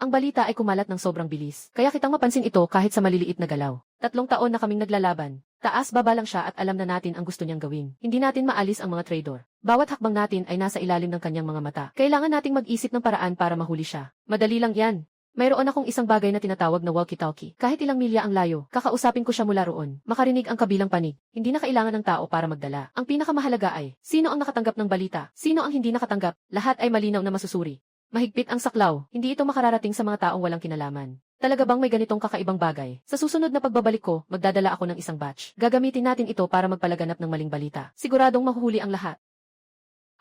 Ang balita ay kumalat ng sobrang bilis, kaya kitang mapansin ito kahit sa maliliit na galaw. 3 taon na kaming naglalaban. Taas-baba lang siya at alam na natin ang gusto niyang gawin. Hindi natin maalis ang mga traidor. Bawat hakbang natin ay nasa ilalim ng kanyang mga mata. Kailangan nating mag-isip ng paraan para mahuli siya. Madali lang yan. Mayroon akong isang bagay na tinatawag na walkie-talkie. Kahit ilang milya ang layo, kakausapin ko siya mula roon. Makarinig ang kabilang panig. Hindi na kailangan ng tao para magdala. Ang pinakamahalaga ay, sino ang nakatanggap ng balita? Sino ang hindi nakatanggap? Lahat ay malinaw na masusuri. Mahigpit ang saklaw. Hindi ito makararating sa mga taong walang kinalaman. Talaga bang may ganitong kakaibang bagay? Sa susunod na pagbabalik ko, magdadala ako ng isang batch. Gagamitin natin ito para magpalaganap ng maling balita. Siguradong mahuhuli ang lahat.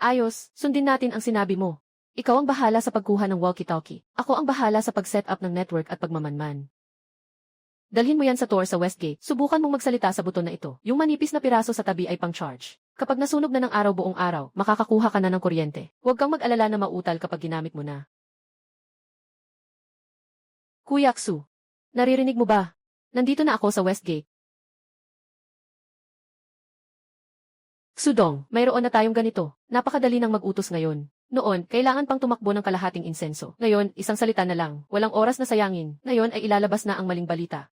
Ayos, sundin natin ang sinabi mo. Ikaw ang bahala sa pagkuha ng walkie-talkie. Ako ang bahala sa pag-set up ng network at pagmamanman. Dalhin mo yan sa tour sa Westgate. Subukan mong magsalita sa buton na ito. Yung manipis na piraso sa tabi ay pang-charge. Kapag nasunog na ng araw buong araw, makakakuha ka na ng kuryente. Huwag kang mag-alala na mautal kapag ginamit mo na. Kuya Xu, naririnig mo ba? Nandito na ako sa Westgate. Xudong, mayroon na tayong ganito. Napakadali nang mag-utos ngayon. Noon, kailangan pang tumakbo ng kalahating insenso. Ngayon, isang salita na lang. Walang oras na sayangin. Ngayon ay ilalabas na ang maling balita.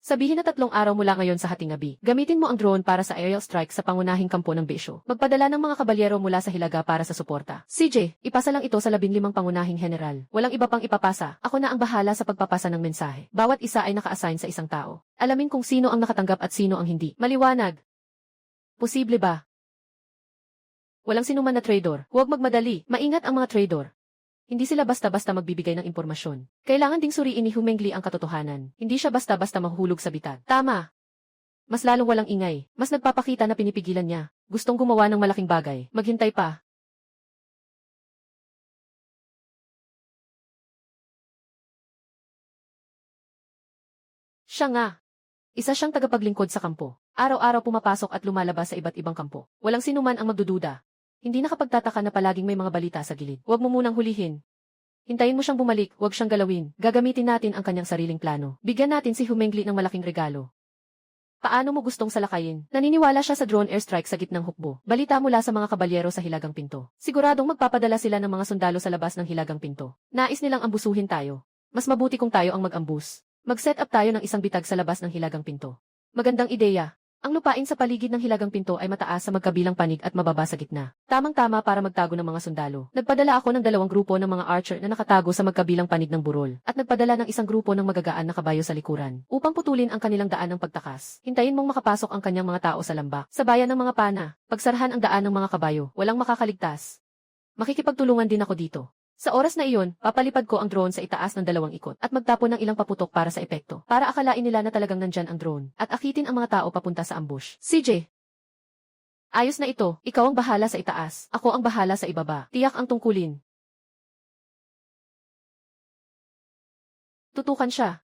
Sabihin na 3 araw mula ngayon sa hating gabi. Gamitin mo ang drone para sa aerial strike sa pangunahing kampo ng Bisyo. Magpadala ng mga kabalyero mula sa Hilaga para sa suporta. CJ, ipasa lang ito sa 15 pangunahing general. Walang iba pang ipapasa. Ako na ang bahala sa pagpapasa ng mensahe. Bawat isa ay naka-assign sa isang tao. Alamin kung sino ang nakatanggap at sino ang hindi. Maliwanag. Posible ba? Walang sinuman na traidor. Huwag magmadali. Maingat ang mga traidor. Hindi sila basta-basta magbibigay ng impormasyon. Kailangan ding suriin ni Humengli ang katotohanan. Hindi siya basta-basta mahuhulog sa bitag. Tama. Mas lalong walang ingay. Mas nagpapakita na pinipigilan niya. Gustong gumawa ng malaking bagay. Maghintay pa. Siya nga. Isa siyang tagapaglingkod sa kampo. Araw-araw pumapasok at lumalabas sa iba't ibang kampo. Walang sinuman ang magdududa. Hindi nakapagtataka na palaging may mga balita sa gilid. Huwag mo munang hulihin. Hintayin mo siyang bumalik, huwag siyang galawin. Gagamitin natin ang kanyang sariling plano. Bigyan natin si Humengli ng malaking regalo. Paano mo gustong salakayin? Naniniwala siya sa drone airstrike sa gitnang hukbo. Balita mula sa mga kabalyero sa Hilagang Pinto. Siguradong magpapadala sila ng mga sundalo sa labas ng Hilagang Pinto. Nais nilang ambusuhin tayo. Mas mabuti kung tayo ang mag-ambus. Mag-set up tayo ng isang bitag sa labas ng Hilagang Pinto. Magandang ideya. Ang lupain sa paligid ng Hilagang Pinto ay mataas sa magkabilang panig at mababa sa gitna. Tamang-tama para magtago ng mga sundalo. Nagpadala ako ng 2 grupo ng mga archer na nakatago sa magkabilang panig ng burol, at nagpadala ng isang grupo ng magagaan na kabayo sa likuran, upang putulin ang kanilang daan ng pagtakas. Hintayin mong makapasok ang kanyang mga tao sa lambak. Sa bayan ng mga pana, pagsarhan ang daan ng mga kabayo, walang makakaligtas. Makikipagtulungan din ako dito. Sa oras na iyon, papalipad ko ang drone sa itaas ng 2 ikot at magtapon ng ilang paputok para sa epekto. Para akalain nila na talagang nandyan ang drone at akitin ang mga tao papunta sa ambush. CJ! Ayos na ito. Ikaw ang bahala sa itaas. Ako ang bahala sa ibaba. Tiyak ang tungkulin. Tutukan siya.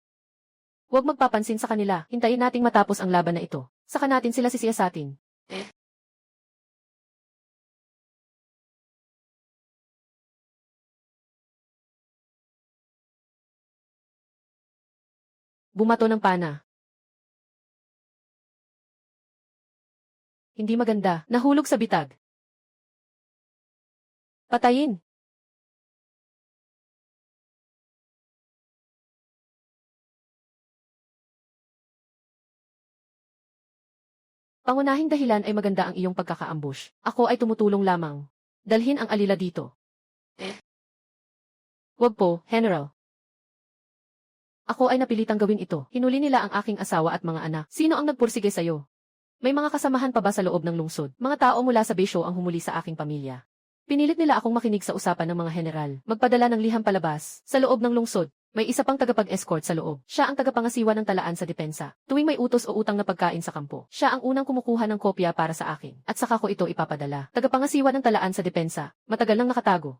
Huwag magpapansin sa kanila. Hintayin nating matapos ang laban na ito. Saka natin sila sisiyasatin. Bumato ng pana. Hindi maganda. Nahulog sa bitag. Patayin! Pangunahing dahilan ay maganda ang iyong pagkakaambush. Ako ay tumutulong lamang. Dalhin ang alila dito. Wag po, General. Ako ay napilitang gawin ito. Hinuli nila ang aking asawa at mga anak. Sino ang nagpursige sa'yo? May mga kasamahan pa ba sa loob ng lungsod? Mga tao mula sa bisyo ang humuli sa aking pamilya. Pinilit nila akong makinig sa usapan ng mga general. Magpadala ng liham palabas. Sa loob ng lungsod, may isa pang tagapag-escort sa loob. Siya ang tagapangasiwa ng talaan sa depensa. Tuwing may utos o utang na pagkain sa kampo, siya ang unang kumukuha ng kopya para sa akin. At saka ko ito ipapadala. Tagapangasiwa ng talaan sa depensa. Matagal nang nakatago.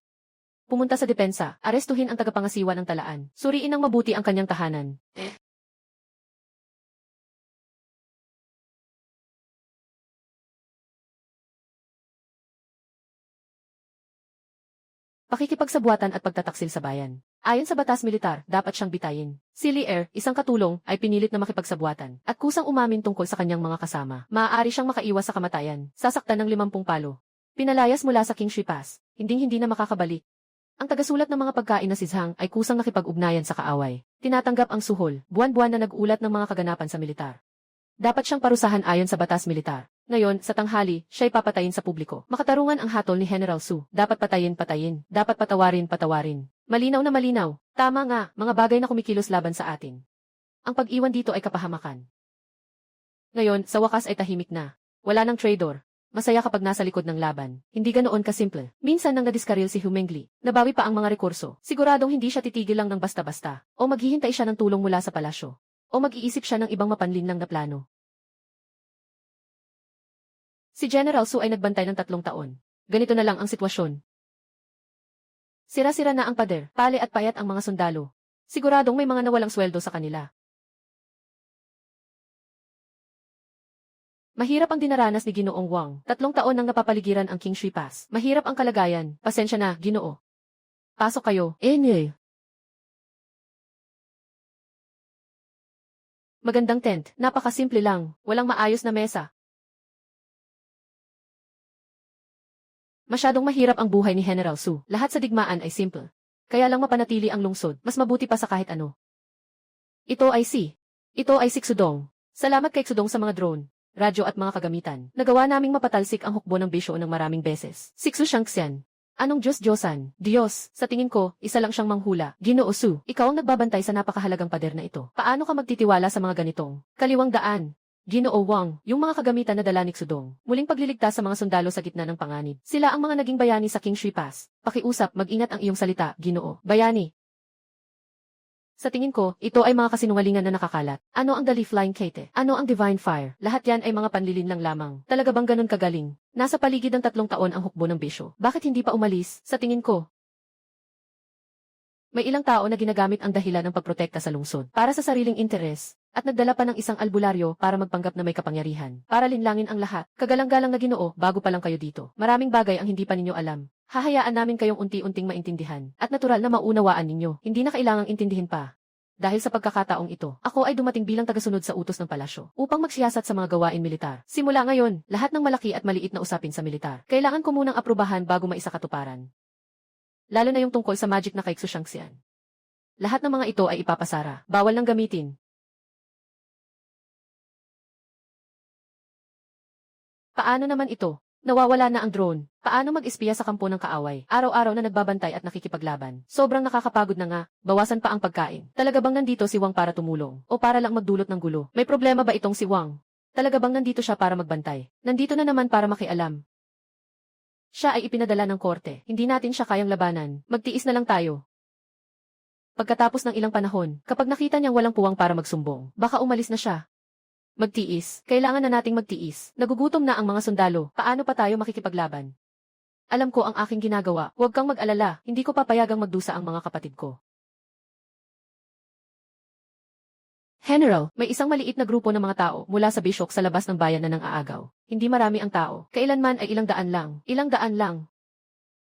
Pumunta sa depensa, arestuhin ang tagapangasiwa ng talaan. Suriin ng mabuti ang kanyang tahanan. Pakikipagsabuatan at pagtataksil sa bayan. Ayon sa batas militar, dapat siyang bitayin. Si Lee Er, isang katulong, ay pinilit na makipagsabuatan at kusang umamin tungkol sa kanyang mga kasama. Maaari siyang makaiwas sa kamatayan, sasaktan ng 50 palo. Pinalayas mula sa King Shui Pass, hindi na makakabalik. Ang tagasulat ng mga pagkain na si Zhang ay kusang nakipag-ugnayan sa kaaway. Tinatanggap ang suhol, buwan-buwan na nag-ulat ng mga kaganapan sa militar. Dapat siyang parusahan ayon sa batas militar. Ngayon, sa tanghali, siya'y papatayin sa publiko. Makatarungan ang hatol ni General Su. Dapat patayin. Dapat patawarin. Malinaw na malinaw. Tama nga, mga bagay na kumikilos laban sa atin. Ang pag-iwan dito ay kapahamakan. Ngayon, sa wakas ay tahimik na. Wala nang traitor. Masaya kapag nasa likod ng laban. Hindi ganoon kasimple. Minsan nang nadiskaril si Humengli, nabawi pa ang mga rekurso. Siguradong hindi siya titigil lang ng basta-basta. O maghihintay siya ng tulong mula sa palasyo. O mag-iisip siya ng ibang mapanlinlang na plano. Si General Su ay nagbantay ng 3 taon. Ganito na lang ang sitwasyon. Sira-sira na ang pader, pale at payat ang mga sundalo. Siguradong may mga nawalang sweldo sa kanila. Mahirap ang dinaranas ni Ginoong Wang. 3 taon nang napapaligiran ang King Shui Pass. Mahirap ang kalagayan. Pasensya na, Ginoo. Pasok kayo. Magandang tent. Napakasimple lang. Walang maayos na mesa. Masyadong mahirap ang buhay ni General Su. Lahat sa digmaan ay simple. Kaya lang mapanatili ang lungsod. Mas mabuti pa sa kahit ano. Ito ay Sixudong. Salamat kay Xudong sa mga drone, radyo at mga kagamitan. Nagawa naming mapatalsik ang hukbo ng bisyo ng maraming beses. Sixu Shangxian. Anong Diyos-Diyosan? Diyos, sa tingin ko, isa lang siyang manghula. Ginoo Su, ikaw ang nagbabantay sa napakahalagang pader na ito. Paano ka magtitiwala sa mga ganitong kaliwang daan? Ginoo Wang, yung mga kagamitan na dala ni Xudong, muling pagliligtas sa mga sundalo sa gitna ng panganib. Sila ang mga naging bayani sa King Shui Pass. Pakiusap, mag-ingat ang iyong salita, Ginoo. Bayani. Sa tingin ko, ito ay mga kasinungalingan na nakakalat. Ano ang Dali Flying Kate? Ano ang Divine Fire? Lahat yan ay mga panlilin lang lamang. Talaga bang ganun kagaling? Nasa paligid ng 3 taon ang hukbo ng bisyo. Bakit hindi pa umalis? Sa tingin ko, may ilang tao na ginagamit ang dahilan ng pagprotekta sa lungsod para sa sariling interes, at nagdala pa ng isang albularyo para magpanggap na may kapangyarihan, para linlangin ang lahat. Kagalang-galang na Ginoo, bago pa lang kayo dito. Maraming bagay ang hindi pa ninyo alam. Hahayaan namin kayong unti-unting maintindihan, at natural na maunawaan ninyo. Hindi na kailangang intindihin pa. Dahil sa pagkakataong ito, ako ay dumating bilang tagasunod sa utos ng palasyo upang magsiyasat sa mga gawain militar. Simula ngayon, lahat ng malaki at maliit na usapin sa militar, kailangan ko munang aprubahan bago maisakatuparan. Lalo na yung tungkol sa magic na kay Xu Shangxian. Lahat ng mga ito ay ipapasara. Bawal nang gamitin. Paano naman ito? Nawawala na ang drone. Paano mag-espiya sa kampo ng kaaway? Araw-araw na nagbabantay at nakikipaglaban. Sobrang nakakapagod na nga. Bawasan pa ang pagkain. Talaga bang nandito si Wang para tumulong? O para lang magdulot ng gulo? May problema ba itong si Wang? Talaga bang nandito siya para magbantay? Nandito na naman para makialam. Siya ay ipinadala ng korte. Hindi natin siya kayang labanan. Magtiis na lang tayo. Pagkatapos ng ilang panahon, kapag nakita niyang walang puwang para magsumbong, baka umalis na siya. Magtiis. Kailangan na nating magtiis. Nagugutom na ang mga sundalo. Paano pa tayo makikipaglaban? Alam ko ang aking ginagawa. Huwag kang mag-alala. Hindi ko papayagang magdusa ang mga kapatid ko. General, may isang maliit na grupo ng mga tao mula sa Bishok sa labas ng bayan na nang aagaw. Hindi marami ang tao. Kailanman ay ilang daan lang. Ilang daan lang.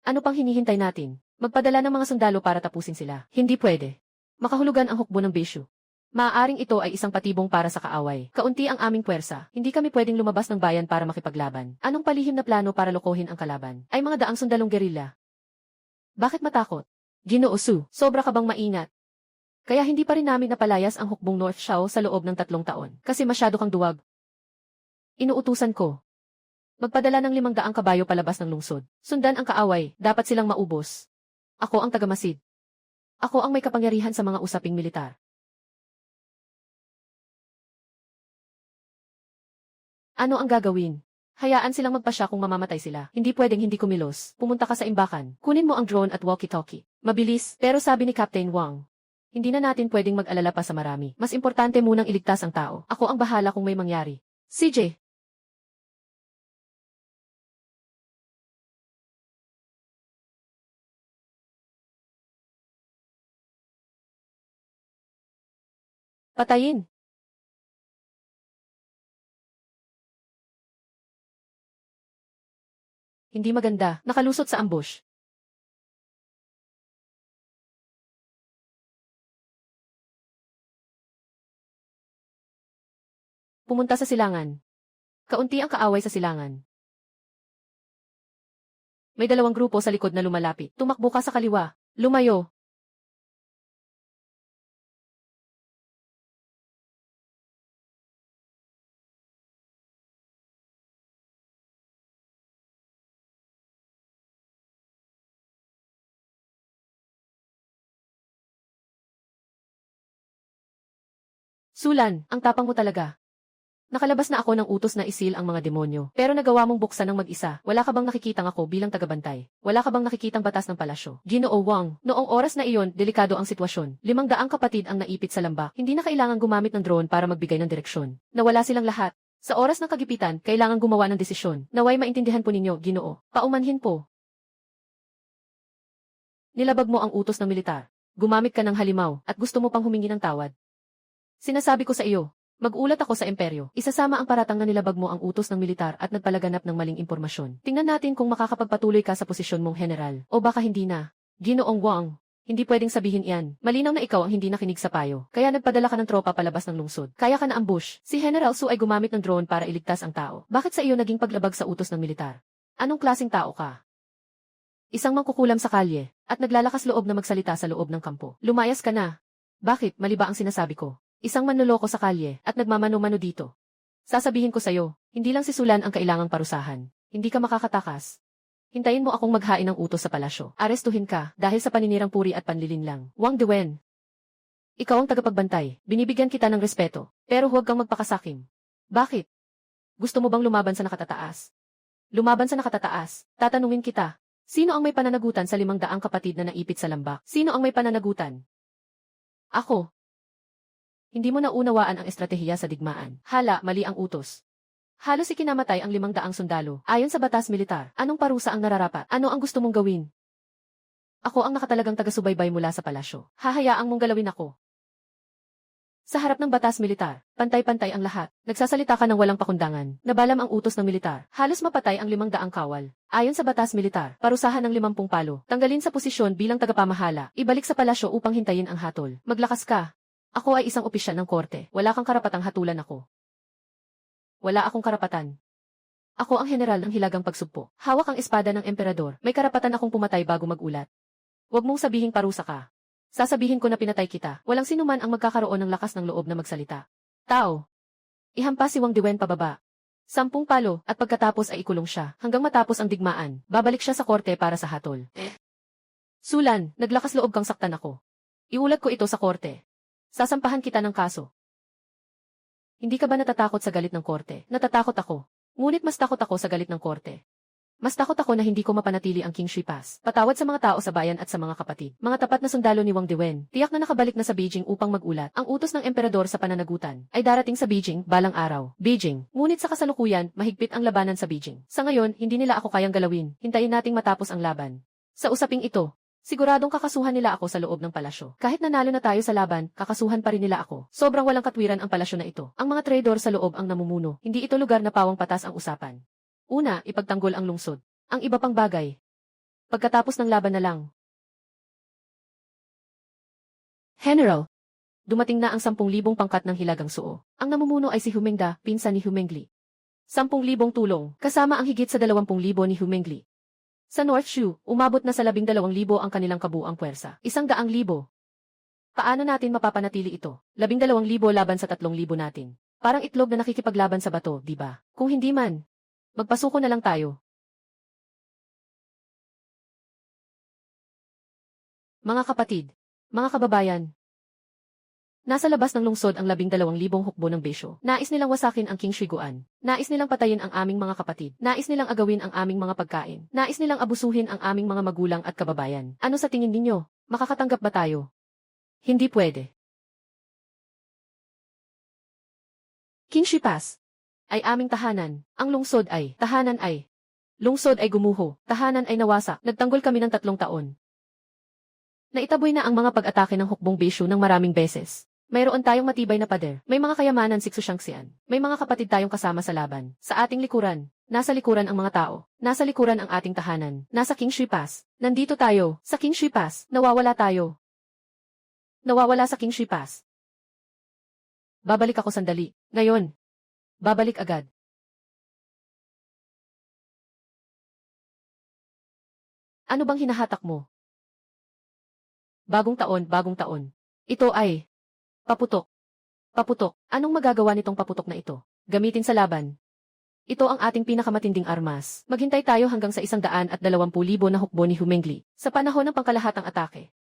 Ano pang hinihintay natin? Magpadala ng mga sundalo para tapusin sila. Hindi pwede. Makahulugan ang hukbo ng bisyo. Maaaring ito ay isang patibong para sa kaaway. Kaunti ang aming puwersa. Hindi kami pwedeng lumabas ng bayan para makipaglaban. Anong palihim na plano para lokohin ang kalaban? Ay mga daang sundalong gerilla. Bakit matakot? Ginoo Su, sobra ka bang maingat? Kaya hindi pa rin namin napalayas ang hukbong North Shao sa loob ng 3 taon. Kasi masyado kang duwag. Inuutusan ko. Magpadala ng 500 kabayo palabas ng lungsod. Sundan ang kaaway, dapat silang maubos. Ako ang tagamasid. Ako ang may kapangyarihan sa mga usaping militar. Ano ang gagawin? Hayaan silang magpasya kung mamamatay sila. Hindi pwedeng hindi kumilos. Pumunta ka sa imbakan. Kunin mo ang drone at walkie-talkie. Mabilis, pero sabi ni Captain Wang. Hindi na natin pwedeng mag-alala pa sa marami. Mas importante munang iligtas ang tao. Ako ang bahala kung may mangyari. CJ. Patayin. Hindi maganda. Nakalusot sa ambush. Pumunta sa silangan. Kaunti ang kaaway sa silangan. May 2 grupo sa likod na lumalapit. Tumakbo ka sa kaliwa. Lumayo. Sulan, ang tapang mo talaga. Nakalabas na ako ng utos na isil ang mga demonyo. Pero nagawa mong buksan ng mag-isa. Wala ka bang nakikitang ako bilang tagabantay? Wala ka bang nakikitang batas ng palasyo? Ginoo Wang, noong oras na iyon, delikado ang sitwasyon. 500 kapatid ang naipit sa lambak. Hindi na kailangan gumamit ng drone para magbigay ng direksyon. Nawala silang lahat. Sa oras ng kagipitan, kailangan gumawa ng desisyon. Naway maintindihan po ninyo, Ginoo. Paumanhin po. Nilabag mo ang utos ng militar. Gumamit ka ng halimaw, at gusto mo pang humingi ng tawad. Sinasabi ko sa iyo, mag-ulat ako sa imperyo. Isasama ang paratang na nilabag mo ang utos ng militar at nagpalaganap ng maling impormasyon. Tingnan natin kung makakapagpatuloy ka sa posisyon mong general. O baka hindi na. Ginoong Wang, hindi pwedeng sabihin iyan. Malinaw na ikaw ang hindi nakinig sa payo. Kaya nagpadala ka ng tropa palabas ng lungsod. Kaya ka na ambush. Si General Su ay gumamit ng drone para iligtas ang tao. Bakit sa iyo naging paglabag sa utos ng militar? Anong klaseng tao ka? Isang mangkukulam sa kalye, at naglalakas loob na magsalita sa loob ng kampo. Lumayas ka na. Bakit, mali ba ang sinasabi ko? Isang manloloko sa kalye, at nagmamano-mano dito. Sasabihin ko sa'yo, hindi lang si Sulan ang kailangang parusahan. Hindi ka makakatakas. Hintayin mo akong maghain ng utos sa palasyo. Arestuhin ka, dahil sa paninirang puri at panlilinlang. Wang Dewen. Ikaw ang tagapagbantay, binibigyan kita ng respeto, pero huwag kang magpakasakim. Bakit? Gusto mo bang lumaban sa nakatataas? Lumaban sa nakatataas, tatanungin kita. Sino ang may pananagutan sa 500 kapatid na naipit sa lambak? Sino ang may pananagutan? Ako. Hindi mo naunawaan ang estratehiya sa digmaan. Hala, mali ang utos. Halos ikinamatay ang 500 sundalo. Ayon sa batas militar, anong parusa ang nararapat? Ano ang gusto mong gawin? Ako ang nakatalagang taga-subaybay mula sa palasyo. Hahayaang mong galawin ako. Sa harap ng batas militar, pantay-pantay ang lahat. Nagsasalita ka ng walang pakundangan. Nabalam ang utos ng militar. Halos mapatay ang 500 kawal. Ayon sa batas militar, parusahan ng 50 palo. Tanggalin sa posisyon bilang tagapamahala. Ibalik sa palasyo upang hintayin ang hatol. Maglakas ka. Ako ay isang opisyal ng korte. Wala kang karapatang hatulan ako. Wala akong karapatan. Ako ang general ng hilagang pagsugpo. Hawak ang espada ng emperador. May karapatan akong pumatay bago magulat. Huwag mong sabihing parusa ka. Sasabihin ko na pinatay kita. Walang sinuman ang magkakaroon ng lakas ng loob na magsalita. Tao. Ihampas si Wang Dewen pababa. 10 palo, at pagkatapos ay ikulong siya. Hanggang matapos ang digmaan, babalik siya sa korte para sa hatol. Sulan, naglakas loob kang saktan ako. Iulat ko ito sa korte. Sasampahan kita ng kaso. Hindi ka ba natatakot sa galit ng korte? Natatakot ako. Ngunit mas takot ako sa galit ng korte. Mas takot ako na hindi ko mapanatili ang King Shui Pass. Patawad sa mga tao sa bayan at sa mga kapatid. Mga tapat na sundalo ni Wang Dewen, tiyak na nakabalik na sa Beijing upang magulat. Ang utos ng emperador sa pananagutan ay darating sa Beijing balang araw. Beijing. Ngunit sa kasalukuyan, mahigpit ang labanan sa Beijing. Sa ngayon, hindi nila ako kayang galawin. Hintayin nating matapos ang laban. Sa usaping ito, siguradong kakasuhan nila ako sa loob ng palasyo. Kahit nanalo na tayo sa laban, kakasuhan pa rin nila ako. Sobrang walang katwiran ang palasyo na ito. Ang mga traidor sa loob ang namumuno. Hindi ito lugar na pawang patas ang usapan. Una, ipagtanggol ang lungsod. Ang iba pang bagay. Pagkatapos ng laban na lang. General. Dumating na ang 10,000 pangkat ng hilagang suo. Ang namumuno ay si Humengda, pinsan ni Humengli. 10,000 tulong, kasama ang higit sa 20,000 ni Humengli. Sa North Shu, umabot na sa 12,000 ang kanilang kabuuang puwersa. 100,000. Paano natin mapapanatili ito? 12,000 laban sa 3,000 natin. Parang itlog na nakikipaglaban sa bato, di ba? Kung hindi man, magpasuko na lang tayo. Mga kapatid, mga kababayan, nasa labas ng lungsod ang 12,000 hukbo ng bisyo. Nais nilang wasakin ang King Shiguan. Nais nilang patayin ang aming mga kapatid. Nais nilang agawin ang aming mga pagkain. Nais nilang abusuhin ang aming mga magulang at kababayan. Ano sa tingin ninyo? Makakatanggap ba tayo? Hindi pwede. King Shipas ay aming tahanan. Ang lungsod ay, tahanan ay. Lungsod ay gumuho, tahanan ay nawasak. Nagtanggol kami ng 3 taon. Naitaboy na ang mga pag-atake ng hukbong bisyo ng maraming beses. Mayroon tayong matibay na pader. May mga kayamanan si Xuxiangxian. May mga kapatid tayong kasama sa laban. Sa ating likuran. Nasa likuran ang mga tao. Nasa likuran ang ating tahanan. Nasa King Shipas. Nandito tayo. Sa King Shipas. Nawawala tayo. Nawawala sa King Shipas. Babalik ako sandali. Ngayon. Babalik agad. Ano bang hinahatak mo? Bagong taon, bagong taon. Ito ay paputok. Paputok. Anong magagawa nitong paputok na ito? Gamitin sa laban. Ito ang ating pinakamatinding armas. Maghintay tayo hanggang sa 120,000 na hukbo ni Humengli sa panahon ng pangkalahatang atake.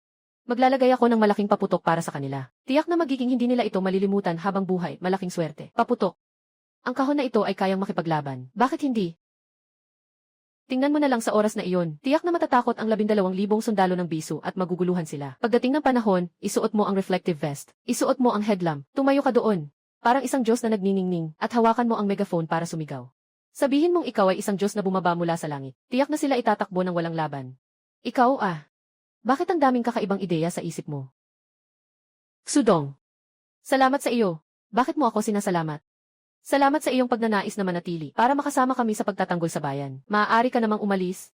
Maglalagay ako ng malaking paputok para sa kanila. Tiyak na magiging hindi nila ito malilimutan habang buhay. Malaking swerte. Paputok. Ang kahon na ito ay kayang makipaglaban. Bakit hindi? Tingnan mo na lang sa oras na iyon. Tiyak na matatakot ang 12,000 sundalo ng biso at maguguluhan sila. Pagdating ng panahon, isuot mo ang reflective vest. Isuot mo ang headlamp. Tumayo ka doon. Parang isang Diyos na nagniningning at hawakan mo ang megaphone para sumigaw. Sabihin mong ikaw ay isang Diyos na bumaba mula sa langit. Tiyak na sila itatakbo ng walang laban. Ikaw bakit ang daming kakaibang ideya sa isip mo? Sudong. Salamat sa iyo. Bakit mo ako sinasalamat? Salamat sa iyong pagnanais na manatili para makasama kami sa pagtatanggol sa bayan. Maaari ka namang umalis.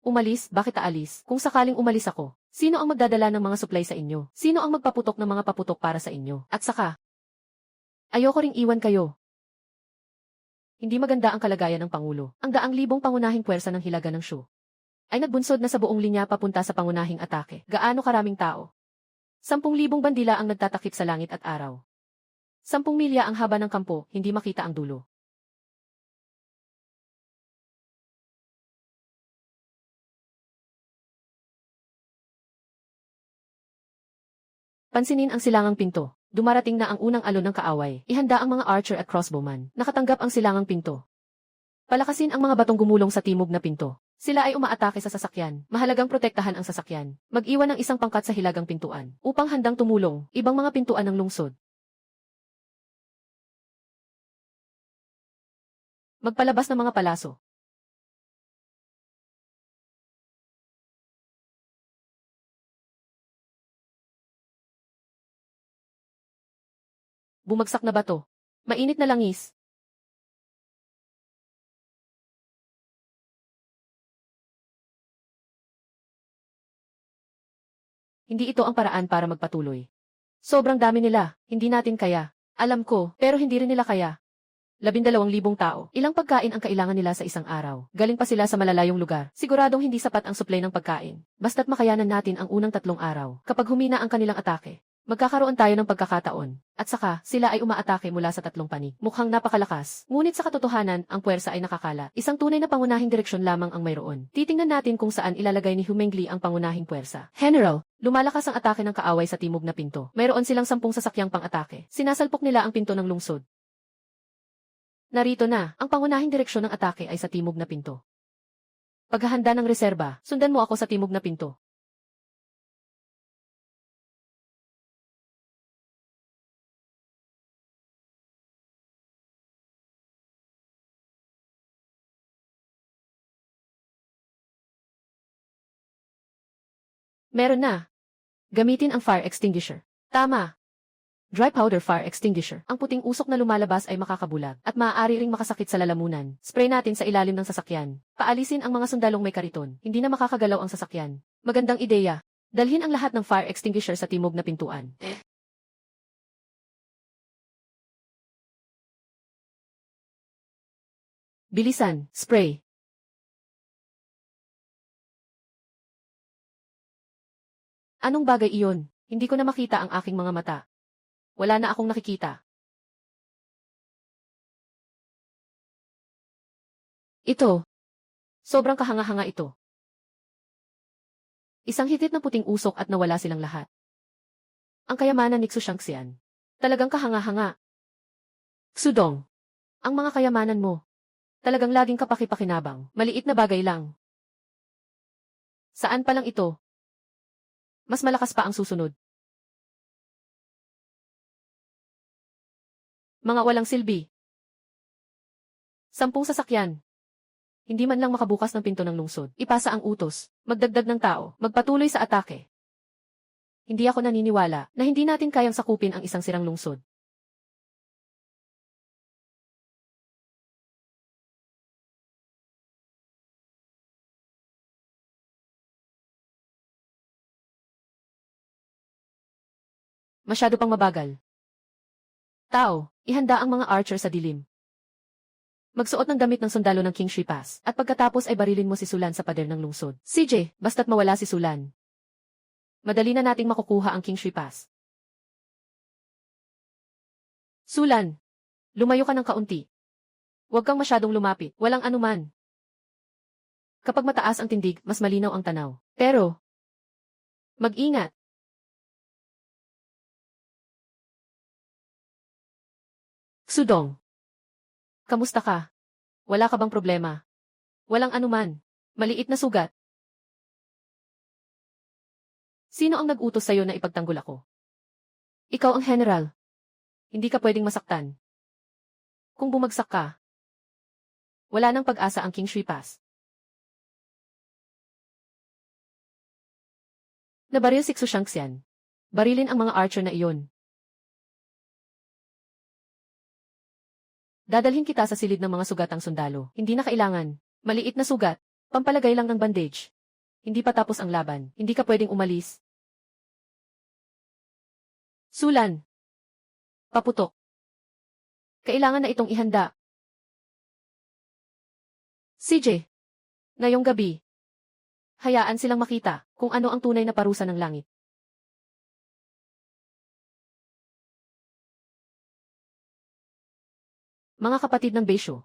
Umalis? Bakit aalis? Kung sakaling umalis ako, sino ang magdadala ng mga supply sa inyo? Sino ang magpaputok ng mga paputok para sa inyo? At saka, ayoko ring iwan kayo. Hindi maganda ang kalagayan ng Pangulo. Ang 100,000 pangunahing puwersa ng Hilaga ng Shu ay nagbunsod na sa buong linya papunta sa pangunahing atake. Gaano karaming tao? 10,000 bandila ang nagtatakip sa langit at araw. 10 milya ang haba ng kampo, hindi makita ang dulo. Pansinin ang silangang pinto. Dumarating na ang unang alon ng kaaway. Ihanda ang mga archer at crossbowman. Nakatanggap ang silangang pinto. Palakasin ang mga batong gumulong sa timog na pinto. Sila ay umaatake sa sasakyan. Mahalagang protektahan ang sasakyan. Mag-iwan ng isang pangkat sa hilagang pintuan upang handang tumulong. Ibang mga pintuan ng lungsod. Magpalabas ng mga palaso. Bumagsak na bato. Mainit na langis. Hindi ito ang paraan para magpatuloy. Sobrang dami nila, hindi natin kaya. Alam ko, pero hindi rin nila kaya. 12,000 tao. Ilang pagkain ang kailangan nila sa isang araw. Galing pa sila sa malalayong lugar. Siguradong hindi sapat ang supply ng pagkain. Basta't makayanan natin ang unang 3 araw. Kapag humina ang kanilang atake, magkakaroon tayo ng pagkakataon. At saka, sila ay umaatake mula sa 3 panig. Mukhang napakalakas. Ngunit sa katotohanan, ang puwersa ay nakakala. Isang tunay na pangunahing direksyon lamang ang mayroon. Titingnan natin kung saan ilalagay ni Humengli ang pangunahing puwersa. General, lumalakas ang atake ng kaaway sa timog na pinto. Mayroon silang 10 sasakyang pang-atake. Sinasalpok nila ang pinto ng lungsod. Narito na, ang pangunahing direksyon ng atake ay sa timog na pinto. Paghahanda ng reserba, sundan mo ako sa timog na pinto. Meron na. Gamitin ang fire extinguisher. Tama. Dry powder fire extinguisher. Ang puting usok na lumalabas ay makakabulag at maaari ring makasakit sa lalamunan. Spray natin sa ilalim ng sasakyan. Paalisin ang mga sundalong may kariton. Hindi na makakagalaw ang sasakyan. Magandang ideya. Dalhin ang lahat ng fire extinguisher sa timog na pintuan. Bilisan, spray. Anong bagay iyon? Hindi ko na makita ang aking mga mata. Wala na akong nakikita. Ito. Sobrang kahanga-hanga ito. Isang hitit na puting usok at nawala silang lahat. Ang kayamanan ni Xu Shangxian. Talagang kahanga-hanga. Xudong. Ang mga kayamanan mo. Talagang laging kapaki-pakinabang. Maliit na bagay lang. Saan pa lang ito? Mas malakas pa ang susunod. Mga walang silbi. 10 sasakyan. Hindi man lang makabukas ng pinto ng lungsod. Ipasa ang utos. Magdagdag ng tao. Magpatuloy sa atake. Hindi ako naniniwala na hindi natin kayang sakupin ang isang sirang lungsod. Masyado pang mabagal. Tao, ihanda ang mga archer sa dilim. Magsuot ng damit ng sundalo ng King Shui Pass, at pagkatapos ay barilin mo si Sulan sa pader ng lungsod. CJ, basta't mawala si Sulan. Madali na nating makukuha ang King Shui Pass. Sulan, lumayo ka ng kaunti. Huwag kang masyadong lumapit, walang anuman. Kapag mataas ang tindig, mas malinaw ang tanaw. Pero, mag-ingat. Xudong. Kamusta ka? Wala ka bang problema? Walang anuman. Maliit na sugat. Sino ang nag-utos sa'yo na ipagtanggol ako? Ikaw ang general. Hindi ka pwedeng masaktan. Kung bumagsak ka, wala nang pag-asa ang King Shui Pass. Nabaril si Xu Shangxian. Barilin ang mga archer na iyon. Dadalhin kita sa silid ng mga sugatang sundalo. Hindi na kailangan. Maliit na sugat. Pampalagay lang ng bandage. Hindi pa tapos ang laban. Hindi ka pwedeng umalis. Sulan. Paputok. Kailangan na itong ihanda. CJ. Ngayong gabi. Hayaan silang makita kung ano ang tunay na parusa ng langit. Mga kapatid ng Beishu.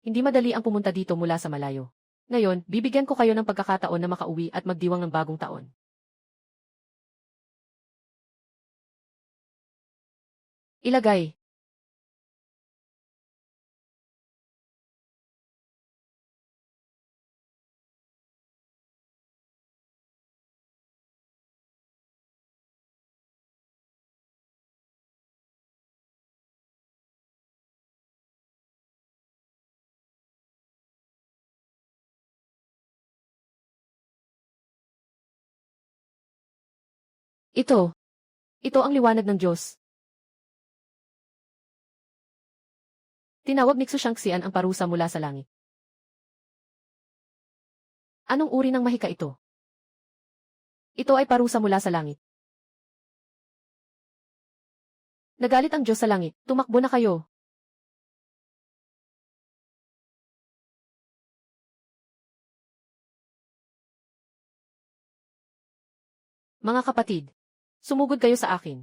Hindi madali ang pumunta dito mula sa malayo. Ngayon, bibigyan ko kayo ng pagkakataon na makauwi at magdiwang ng bagong taon. Ilagay. Ito. Ito ang liwanag ng Diyos. Tinawag ni Xu Shangxian ang parusa mula sa langit. Anong uri ng mahika ito? Ito ay parusa mula sa langit. Nagalit ang Diyos sa langit. Tumakbo na kayo. Mga kapatid. Sumugod kayo sa akin.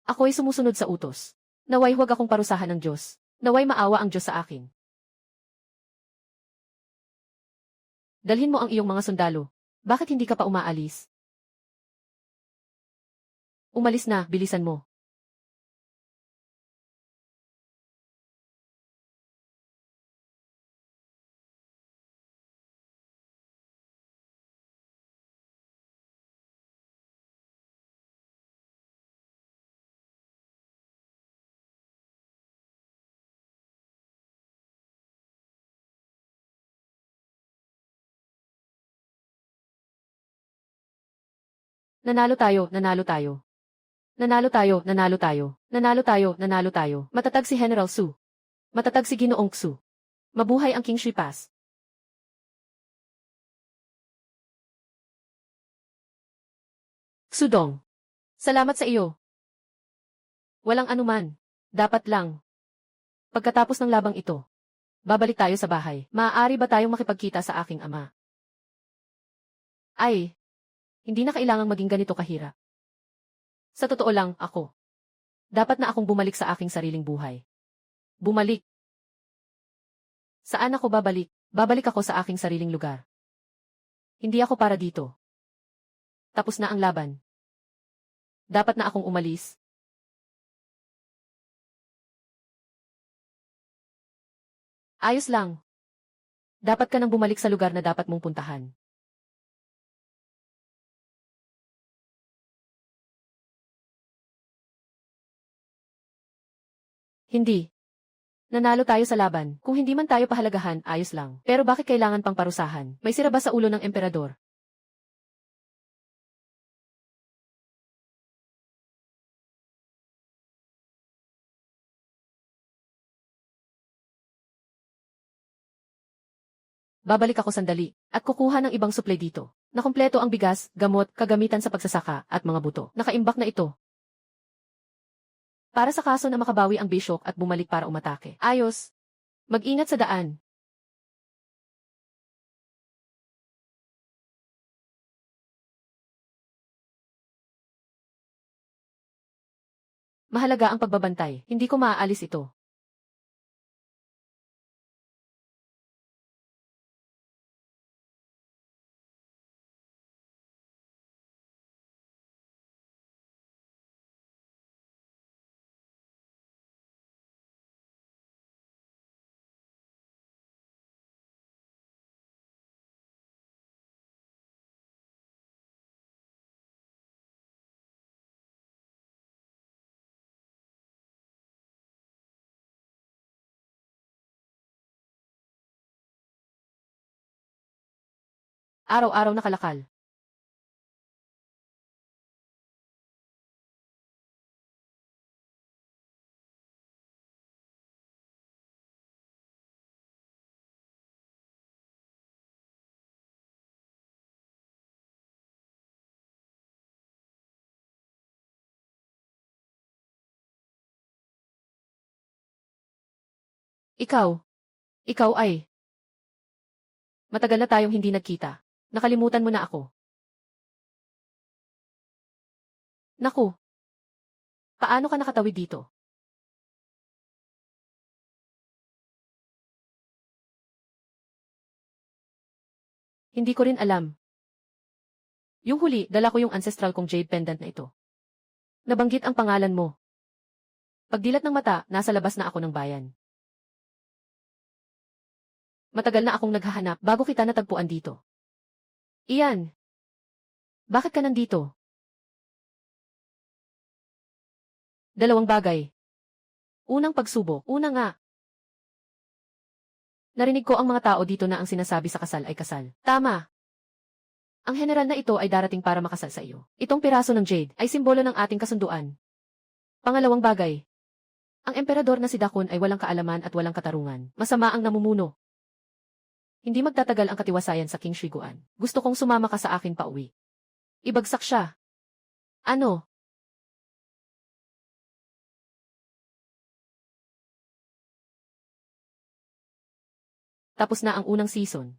Ako'y sumusunod sa utos. Naway huwag akong parusahan ng Diyos. Naway maawa ang Diyos sa akin. Dalhin mo ang iyong mga sundalo. Bakit hindi ka pa umaalis? Umalis na, bilisan mo. Nanalo tayo, nanalo tayo. Nanalo tayo, nanalo tayo. Nanalo tayo, nanalo tayo. Matatag si General Su. Matatag si Ginoong Xu. Mabuhay ang King Shui Pass. Sudong. Salamat sa iyo. Walang anuman. Dapat lang. Pagkatapos ng labang ito, babalik tayo sa bahay. Maaari ba tayong makipagkita sa aking ama? Ay, hindi na kailangang maging ganito kahirap. Sa totoo lang, ako. Dapat na akong bumalik sa aking sariling buhay. Bumalik. Saan ako babalik? Babalik ako sa aking sariling lugar. Hindi ako para dito. Tapos na ang laban. Dapat na akong umalis. Ayos lang. Dapat ka nang bumalik sa lugar na dapat mong puntahan. Hindi. Nanalo tayo sa laban. Kung hindi man tayo pahalagahan, ayos lang. Pero bakit kailangan pang parusahan? May sira ba sa ulo ng emperador? Babalik ako sandali at kukuha ng ibang suplay dito. Nakumpleto ang bigas, gamot, kagamitan sa pagsasaka, at mga buto. Nakaimbak na ito. Para sa kaso na makabawi ang bishop at bumalik para umatake. Ayos. Mag-ingat sa daan. Mahalaga ang pagbabantay. Hindi ko maaalis ito. Araw-araw nakalakal. Ikaw. Ikaw ay. Matagal na tayong hindi nagkita. Nakalimutan mo na ako. Naku. Paano ka nakatawid dito? Hindi ko rin alam. Yung huli, dala ko yung ancestral kong jade pendant na ito. Nabanggit ang pangalan mo. Pagdilat ng mata, nasa labas na ako ng bayan. Matagal na akong naghahanap bago kita natagpuan dito. Iyan. Bakit ka nandito? Dalawang bagay. Unang pagsubok. Una nga. Narinig ko ang mga tao dito na ang sinasabi sa kasal ay kasal. Tama. Ang general na ito ay darating para makasal sa iyo. Itong piraso ng jade ay simbolo ng ating kasunduan. Pangalawang bagay. Ang emperador na si Dakun ay walang kaalaman at walang katarungan. Masama ang namumuno. Hindi magtatagal ang katiwasayan sa King Shiguan. Gusto kong sumama ka sa akin pauwi. Ibagsak siya. Ano? Tapos na ang unang season.